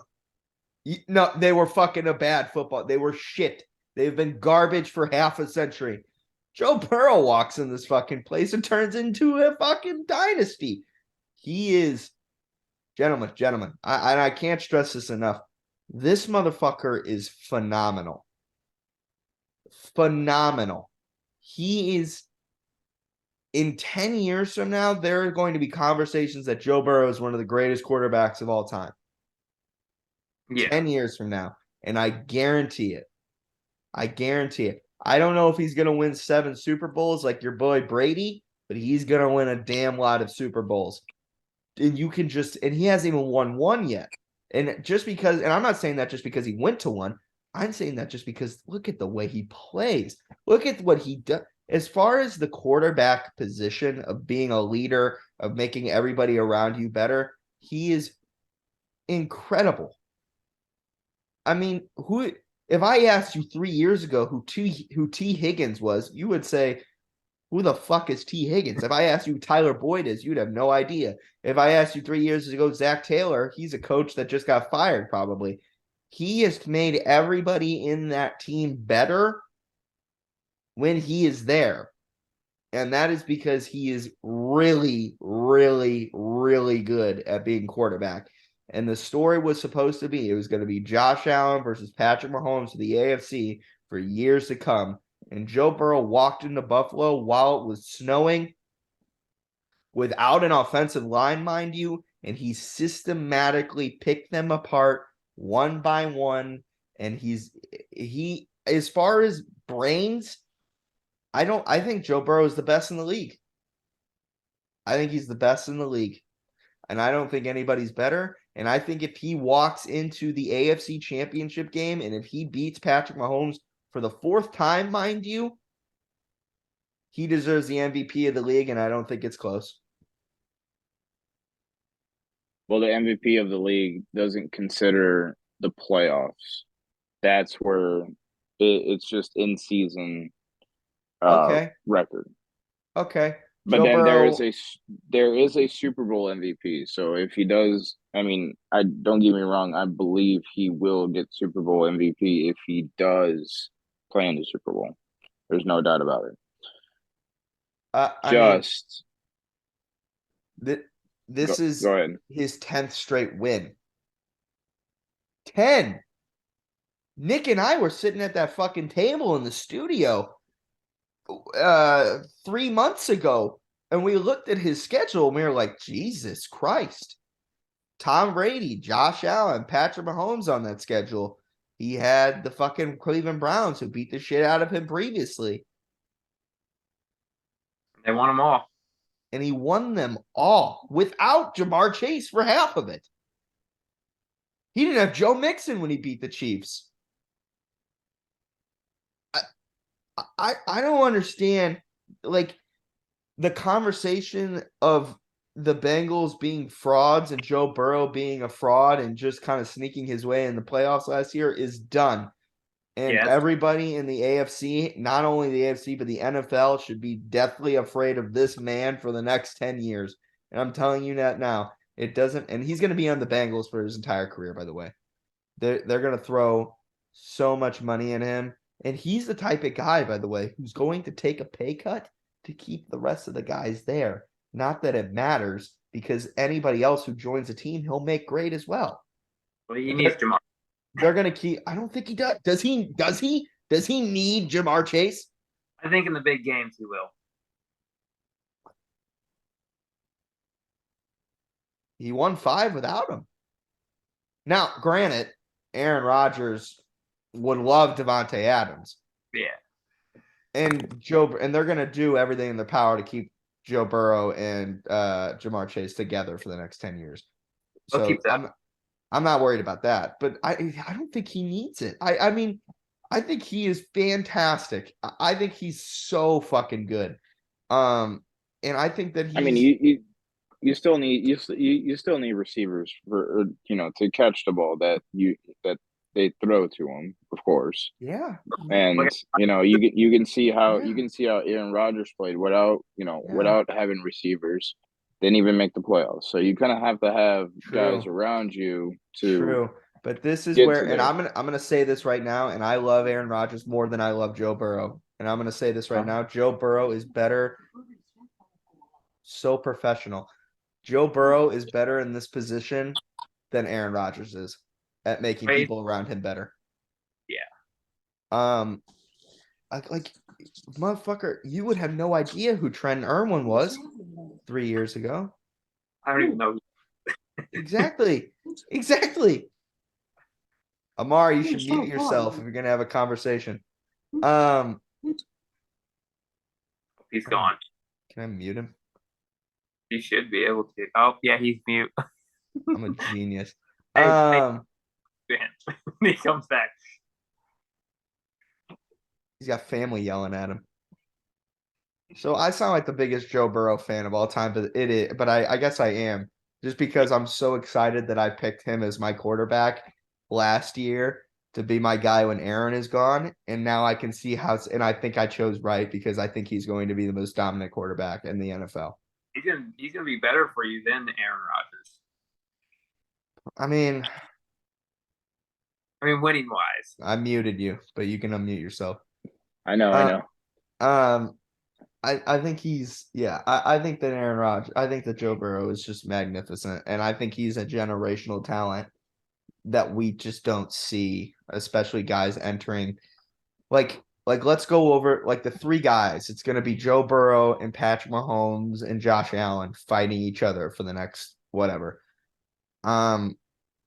No, they were fucking a bad football. They were shit. They've been garbage for half a century. Joe Burrow walks in this fucking place and turns into a fucking dynasty. He is, gentlemen, I can't stress this enough. This motherfucker is phenomenal. Phenomenal. He is, in 10 years from now, there are going to be conversations that Joe Burrow is one of the greatest quarterbacks of all time. Yeah. 10 years from now. And I guarantee it. I guarantee it. I don't know if he's going to win 7 Super Bowls like your boy Brady, but he's going to win a damn lot of Super Bowls. And he hasn't even won one yet. And I'm not saying that just because he went to one. I'm saying that just because look at the way he plays. Look at what he does. As far as the quarterback position of being a leader, of making everybody around you better, he is incredible. I mean, if I asked you 3 years ago who T. Higgins was, you would say, who the fuck is T. Higgins? If I asked you who Tyler Boyd is, you'd have no idea. If I asked you 3 years ago, Zach Taylor, he's a coach that just got fired probably. He has made everybody in that team better when he is there. And that is because he is really, really, really good at being quarterback. And the story was supposed to be, it was going to be Josh Allen versus Patrick Mahomes to the AFC for years to come. And Joe Burrow walked into Buffalo while it was snowing without an offensive line, mind you, and he systematically picked them apart one by one. And he as far as brains, I think Joe Burrow is the best in the league. I think he's the best in the league. And I don't think anybody's better. And I think if he walks into the AFC Championship game and if he beats Patrick Mahomes for the 4th time, mind you, he deserves the MVP of the league, and I don't think it's close. Well, the MVP of the league doesn't consider the playoffs. That's where it's just in season Okay. record. Okay. But Joe then Burrow. there is a Super Bowl MVP. So if he does, I mean, I don't get me wrong, I believe he will get Super Bowl MVP if he does play in the Super Bowl. There's no doubt about it. I mean, Just this is go ahead. his 10th straight win. 10. Nick and I were sitting at that fucking table in the studio 3 months ago, and we looked at his schedule and we were like, Jesus Christ. Tom Brady, Josh Allen, Patrick Mahomes on that schedule. He had the fucking Cleveland Browns who beat the shit out of him previously. They won them all. And he won them all without Jamar Chase for half of it. He didn't have Joe Mixon when he beat the Chiefs. I don't understand, like, the conversation of the Bengals being frauds and Joe Burrow being a fraud and just kind of sneaking his way in the playoffs last year is done. And Yes. everybody in the AFC, not only the AFC, but the NFL should be deathly afraid of this man for the next 10 years. And I'm telling you that now. It doesn't, and he's going to be on the Bengals for his entire career, by the way. They're going to throw so much money in him. And he's the type of guy, by the way, who's going to take a pay cut to keep the rest of the guys there. Not that it matters, because anybody else who joins the team, he'll make great as well. Well, he needs Jamar. They're going to keep. I don't think he does. Does he? Does he need Jamar Chase? I think in the big games he will. He won 5 without him. Now, granted, Aaron Rodgers would love Devontae Adams. Yeah. And they're going to do everything in their power to keep Joe Burrow and Jamar Chase together for the next 10 years. So I'm not worried about that, but I don't think he needs it. I mean, I think he is fantastic. I think he's so fucking good. And I think that he's. I mean, you still need receivers for to catch the ball that they throw to him, of course. Yeah. And you can see how Aaron Rodgers played without having receivers. Didn't even make the playoffs. So you kind of have to have guys around you to. True. But this is where, and I'm gonna say this right now, and I love Aaron Rodgers more than I love Joe Burrow. And I'm gonna say this right now. Joe Burrow is better. So professional. Joe Burrow is better in this position than Aaron Rodgers is at making people around him better. Yeah. Like motherfucker, you would have no idea who Trent Irwin was 3 years ago. I don't even know. Exactly. Amar, you should mute yourself if you're gonna have a conversation. He's gone. Can I mute him? He should be able to. Oh, yeah, he's mute. I'm a genius. He comes back. He's got family yelling at him. So I sound like the biggest Joe Burrow fan of all time, but I guess I am, just because I'm so excited that I picked him as my quarterback last year to be my guy when Aaron is gone, and now I can see and I think I chose right because I think he's going to be the most dominant quarterback in the NFL. He's gonna be better for you than Aaron Rodgers. I mean, winning wise. I muted you, but you can unmute yourself. I know. I think I think that Aaron Rodgers, I think that Joe Burrow is just magnificent, and I think he's a generational talent that we just don't see, especially guys entering. Like let's go over like the 3 guys. It's going to be Joe Burrow and Patrick Mahomes and Josh Allen fighting each other for the next whatever.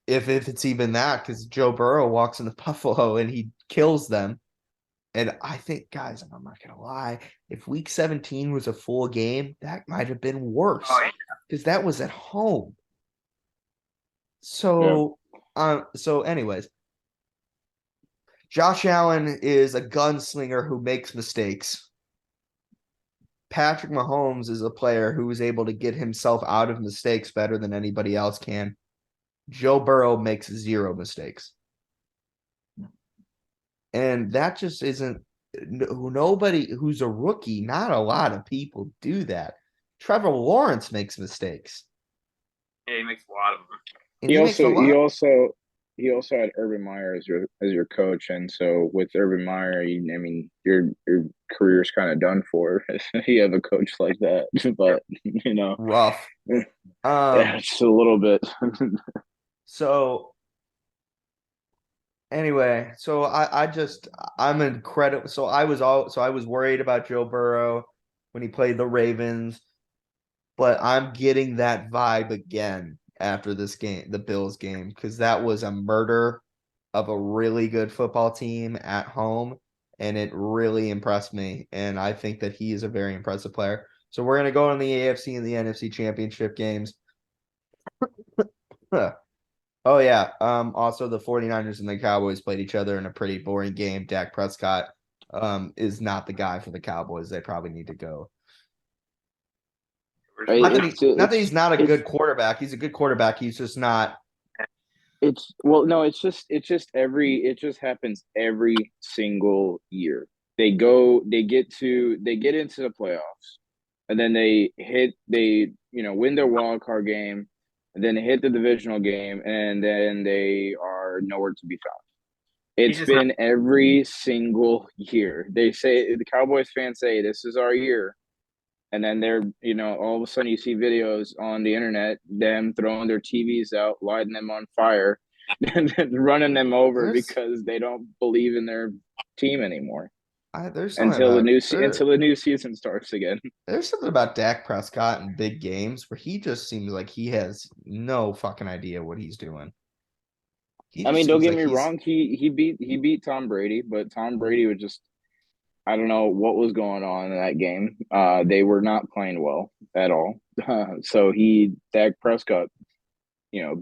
If it's even that, because Joe Burrow walks into Buffalo and he kills them. And I think, guys, I'm not going to lie, if week 17 was a full game, that might have been worse because that was at home. So, anyways, Josh Allen is a gunslinger who makes mistakes. Patrick Mahomes is a player who is able to get himself out of mistakes better than anybody else can. Joe Burrow makes 0 mistakes. And that just isn't nobody who's a rookie. Not a lot of people do that. Trevor Lawrence makes mistakes. Yeah, he makes a lot of them. And He he makes a also he lot. also he also had Urban Meyer as your coach, and so with Urban Meyer, I mean your career's kind of done for if you have a coach like that. But Rough. yeah, just a little bit. So anyway, so I'm incredible. So I was worried about Joe Burrow when he played the Ravens, but I'm getting that vibe again after this game, the Bills game, because that was a murder of a really good football team at home, and it really impressed me. And I think that he is a very impressive player. So we're gonna go in the AFC and the NFC championship games. Oh yeah. Also the 49ers and the Cowboys played each other in a pretty boring game. Dak Prescott is not the guy for the Cowboys. They probably need to go. Not that he's not a good quarterback. He's a good quarterback. He's just not. No, it just happens every single year. They get into the playoffs, and then win their wild card game, and then they hit the divisional game, and then they are nowhere to be found. He's It's just not. been every single year. They say the Cowboys fans say this is our year, and then all of a sudden you see videos on the internet, them throwing their TVs out, lighting them on fire, and then running them over There's because they don't believe in their team anymore there's something about until the new season starts again. there's something about Dak Prescott in big games where he just seems like he has no fucking idea what he's doing. He I just mean, don't seems get like me wrong, he beat Tom Brady, but Tom Brady was just, I don't know what was going on in that game. They were not playing well at all. So Dak Prescott,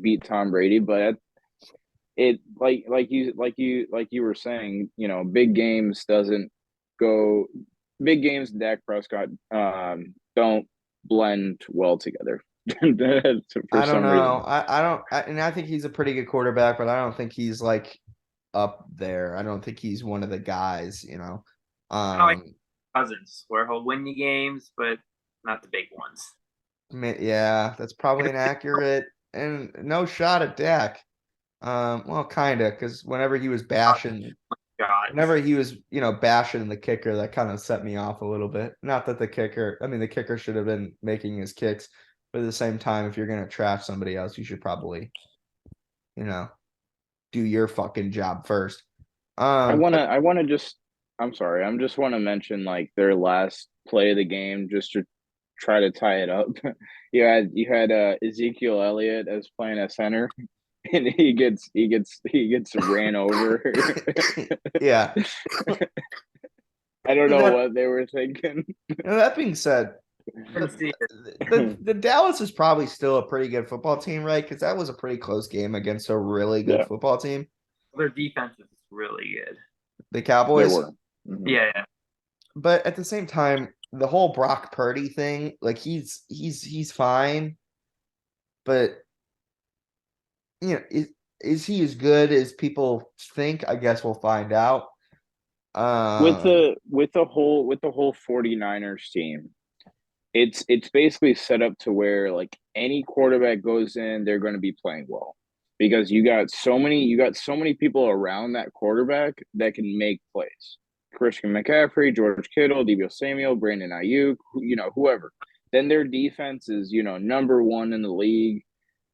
beat Tom Brady, but it like you were saying, go big games. Dak Prescott don't blend well together for I don't some know. reason. And I think he's a pretty good quarterback, but I don't think he's like up there. I don't think he's one of the guys. Kind of like Um, Cousins, where he'll win you games, but not the big ones. yeah, that's probably inaccurate. And no shot at Dak. Well, kinda, because God, whenever he was, bashing the kicker, that kind of set me off a little bit. Not that the kicker should have been making his kicks, but at the same time, if you're gonna trash somebody else, you should probably, you know, do your fucking job first. But I wanna just I'm sorry, I'm just want to mention like their last play of the game just to try to tie it up. You had Ezekiel Elliott as playing a center, and he gets ran over. yeah. I don't know That what they were thinking. that being said, let's see. the Dallas is probably still a pretty good football team, right? Because that was a pretty close game against a really good Yeah, football team. Their defense is really good. The there Cowboys. were. Mhm. Yeah. But at the same time, the whole Brock Purdy thing, like he's fine, but is he as good as people think? I guess we'll find out. Um, With the whole 49ers team, it's basically set up to where like any quarterback goes in, they're going to be playing well because you got so many people around that quarterback that can make plays. Christian McCaffrey, George Kittle, Deebo Samuel, Brandon Ayuk, whoever. Then their defense is number one in the league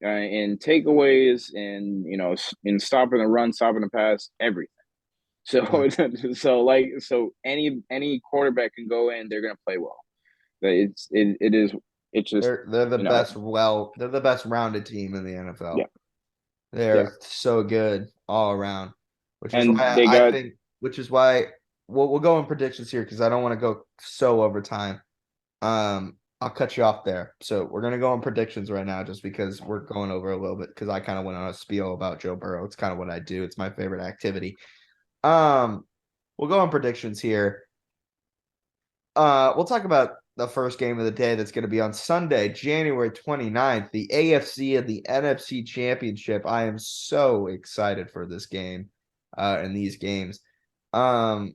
in takeaways and in stopping the run, stopping the pass, everything. So yeah. so any quarterback can go in, they're going to play well. It's just They're the you know best. They're the best rounded team in the yeah, NFL. yeah. They're so good all around, which is And why they I got think, which is why we'll go in predictions here because I don't want to go so over time. I'll cut you off there. So we're gonna go on predictions right now, just because we're going over a little bit because I kind of went on a spiel about Joe Burrow. It's kind of what I do. It's my favorite activity. Um, we'll go on predictions here. We'll talk about the first game of the day that's going to be on Sunday, January 29th, the AFC and the NFC Championship. I am so excited for this game, and these games. First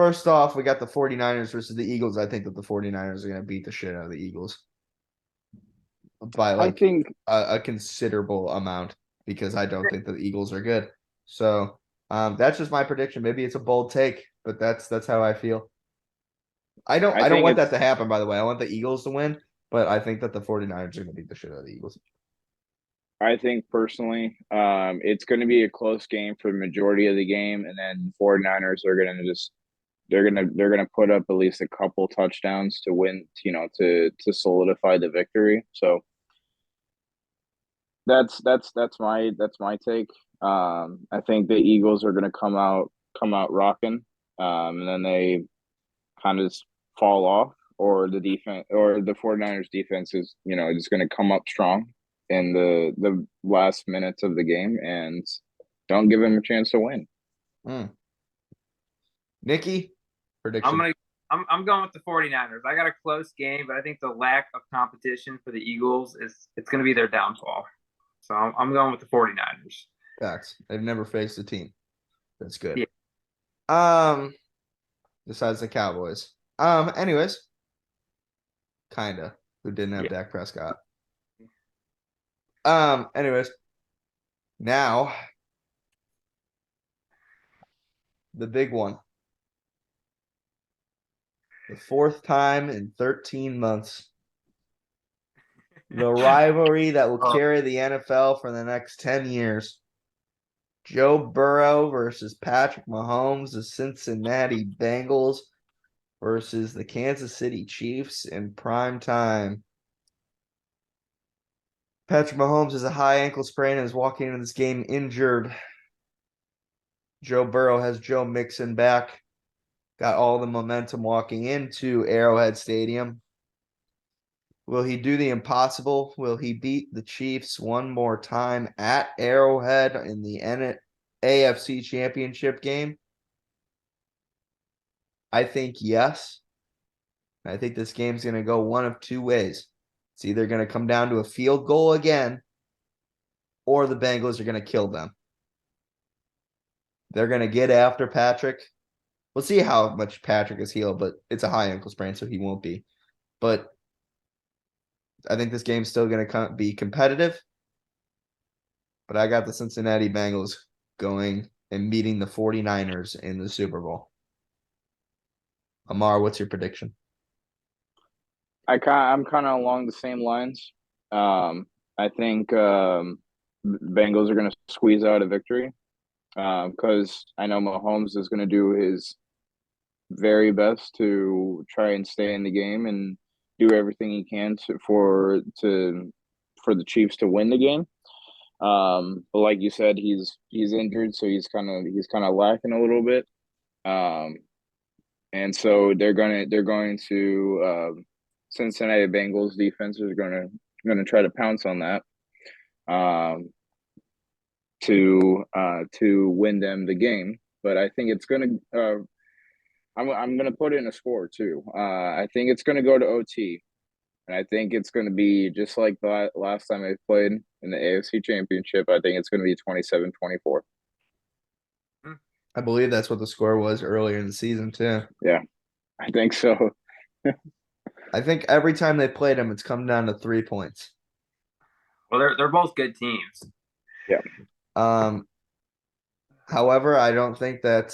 First off, we got the 49ers versus the Eagles. I think that the 49ers are going to beat the shit out of the Eagles by I like think a considerable amount because I don't think that the Eagles are good. So that's just my prediction. Maybe it's a bold take, but that's how I feel. I don't want that to happen, by the way. I want the Eagles to win, but I think that the 49ers are going to beat the shit out of the Eagles. I think personally, it's going to be a close game for the majority of the game, and then 49ers are going to just they're gonna put up at least a couple touchdowns to win, to solidify the victory. So that's my take. I think the Eagles are gonna come out rocking, and then they kind of just fall off, or the defense or the 49ers defense is just gonna come up strong in the last minutes of the game and don't give them a chance to win. Nikki, prediction. I'm going with the 49ers. I got a close game, but I think the lack of competition for the Eagles it's going to be their downfall. So I'm going with the 49ers. Facts. They've never faced a team that's good. Yeah. Besides the Cowboys. Anyways, kinda. Who didn't have Dak Prescott. Anyways. Now the big one. The fourth time in 13 months. The rivalry that will carry the NFL for the next 10 years. Joe Burrow versus Patrick Mahomes, the Cincinnati Bengals versus the Kansas City Chiefs in prime time. Patrick Mahomes has a high ankle sprain and is walking into this game injured. Joe Burrow has Joe Mixon back. Got all the momentum walking into Arrowhead Stadium. Will he do the impossible? Will he beat the Chiefs one more time at Arrowhead in the AFC Championship game? I think yes. I think this game's going to go one of two ways. It's either going to come down to a field goal again, or the Bengals are going to kill them. They're going to get after Patrick. We'll see how much Patrick is healed, but it's a high ankle sprain, so he won't be. But I think this game's still going to be competitive. But I got the Cincinnati Bengals going and meeting the 49ers in the Super Bowl. Amar, what's your prediction? I'm kind of along the same lines. I think Bengals are going to squeeze out a victory because I know Mahomes is going to do his very best to try and stay in the game and do everything he can for the Chiefs to win the game. But like you said, he's injured, so he's kind of lacking a little bit. And so they're going to Cincinnati Bengals defense is going to try to pounce on that to win them the game. But I think it's going to I'm going to put in a score too. I think it's going to go to OT, and I think it's going to be just like the last time they played in the AFC Championship. I think it's going to be 27-24. I believe that's what the score was earlier in the season too. Yeah, I think so. I think every time they played them, it's come down to 3 points. Well, they're both good teams. Yeah. However, I don't think that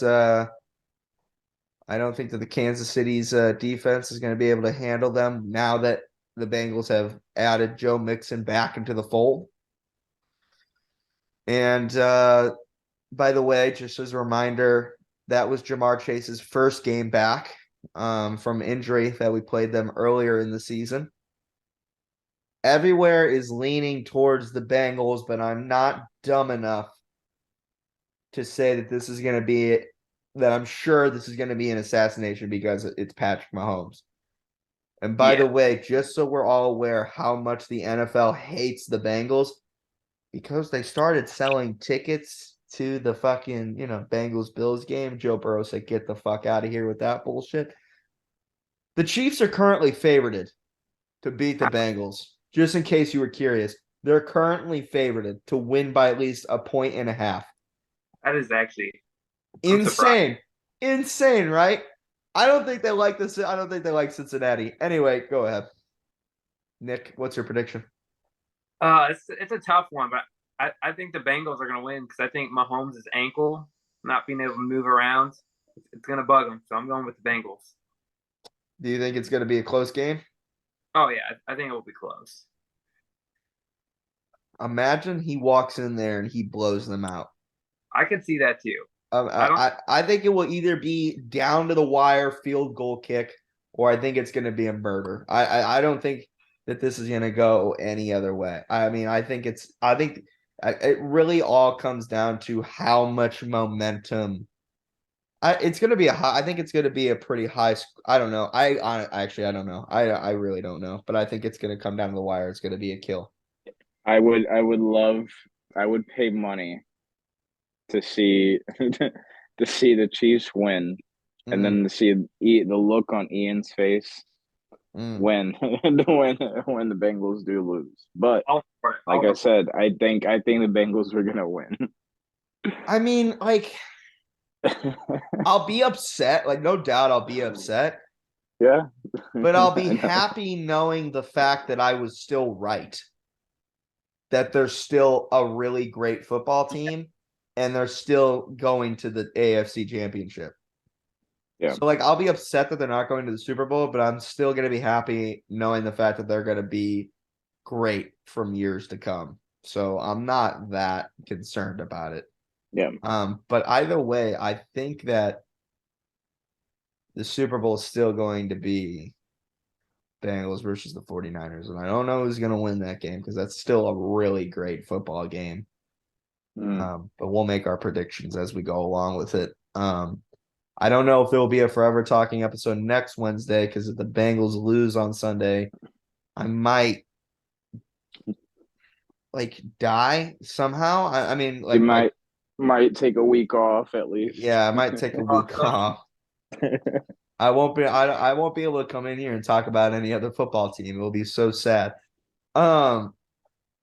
the Kansas City's defense is going to be able to handle them now that the Bengals have added Joe Mixon back into the fold. And by the way, just as a reminder, that was Jamar Chase's first game back from injury that we played them earlier in the season. Everywhere is leaning towards the Bengals, but I'm not dumb enough to say that this is going to be that I'm sure this is going to be an assassination because it's Patrick Mahomes. And by the way, just so we're all aware how much the NFL hates the Bengals, because they started selling tickets to the fucking, Bengals-Bills game, Joe Burrow said, get the fuck out of here with that bullshit. The Chiefs are currently favored to beat the Bengals. Just in case you were curious, they're currently favored to win by at least 1.5 points. That is actually insane. Insane, right? I don't think they like this. I don't think they like Cincinnati. Anyway, go ahead. Nick, what's your prediction? It's a tough one, but I think the Bengals are going to win because I think Mahomes' ankle not being able to move around, it's going to bug him. So I'm going with the Bengals. Do you think it's going to be a close game? Oh yeah, I think it will be close. Imagine he walks in there and he blows them out. I could see that too. I think it will either be down to the wire field goal kick, or I think it's going to be a murder. I don't think that this is going to go any other way. I mean, I think it really all comes down to how much momentum. It's going to be I think it's going to be a pretty high. I don't know. I don't know. I really don't know. But I think it's going to come down to the wire. It's going to be a kill. I would pay money to see the Chiefs win, and then to see the look on Ian's face when the Bengals do lose. But like I said, I think the Bengals are gonna win. I mean, like, I'll be upset. Like, no doubt, I'll be upset. Yeah, but I'll be happy knowing the fact that I was still right. That they're still a really great football team, and they're still going to the AFC Championship. Yeah. So, like, I'll be upset that they're not going to the Super Bowl, but I'm still going to be happy knowing the fact that they're going to be great from years to come. So I'm not that concerned about it. Yeah. But either way, I think that the Super Bowl is still going to be Bengals versus the 49ers. And I don't know who's going to win that game because that's still a really great football game. But we'll make our predictions as we go along with it. I don't know if there will be a Forever Talking episode next Wednesday because if the Bengals lose on Sunday, I might die somehow. I mean, you might take a week off at least. Yeah, I might take a week off. I won't be able to come in here and talk about any other football team. It will be so sad.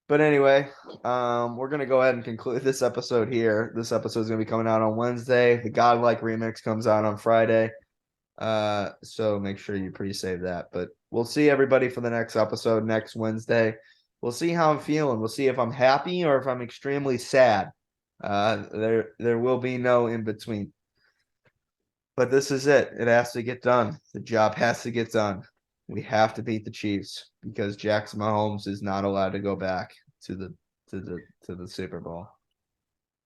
But anyway, we're gonna go ahead and conclude this episode here. This episode is gonna be coming out on Wednesday. The Godlike remix comes out on Friday. So make sure you pre-save that. But we'll see everybody for the next episode next Wednesday. We'll see how I'm feeling. We'll see if I'm happy or if I'm extremely sad. There will be no in between. But this is it. It has to get done. The job has to get done. We have to beat the Chiefs because Jackson Mahomes is not allowed to go back to the Super Bowl.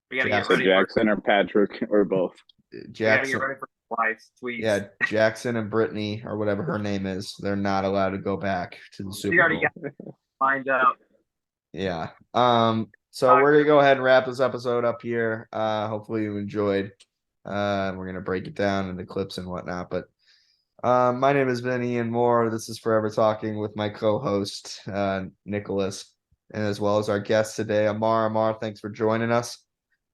We gotta get ready Jackson or Patrick or both. Jackson. We gotta get ready for wife's tweets. Yeah, Jackson and Brittany or whatever her name is, they're not allowed to go back to the Super Bowl. Already got lined up. Yeah. So we're gonna go ahead and wrap this episode up here. Hopefully you enjoyed. We're gonna break it down into clips and whatnot. But my name has been Ian Moore. This is Forever Talking with my co-host Nicholas, and as well as our guest today, Amar. Amar, thanks for joining us.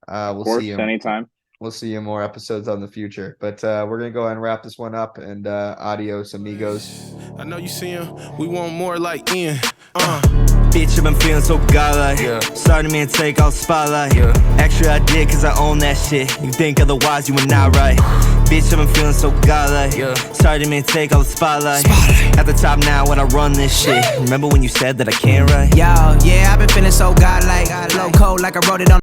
We'll see you anytime. We'll see you in more episodes on the future. But we're gonna go ahead and wrap this one up. And adios, amigos. I know you see him. We want more like Ian. Bitch, I've been feeling so godlike. Yeah. Starting me and take all the spotlight. Yeah. Actually, I did cause I own that shit. You think otherwise, you were not right. Bitch, I've been feeling so godlike. Yeah. Starting me and take all the spotlight. At the top now when I run this shit. Remember when you said that I can't write? Yo, yeah, I've been feeling so godlike. Flow cold like I wrote it on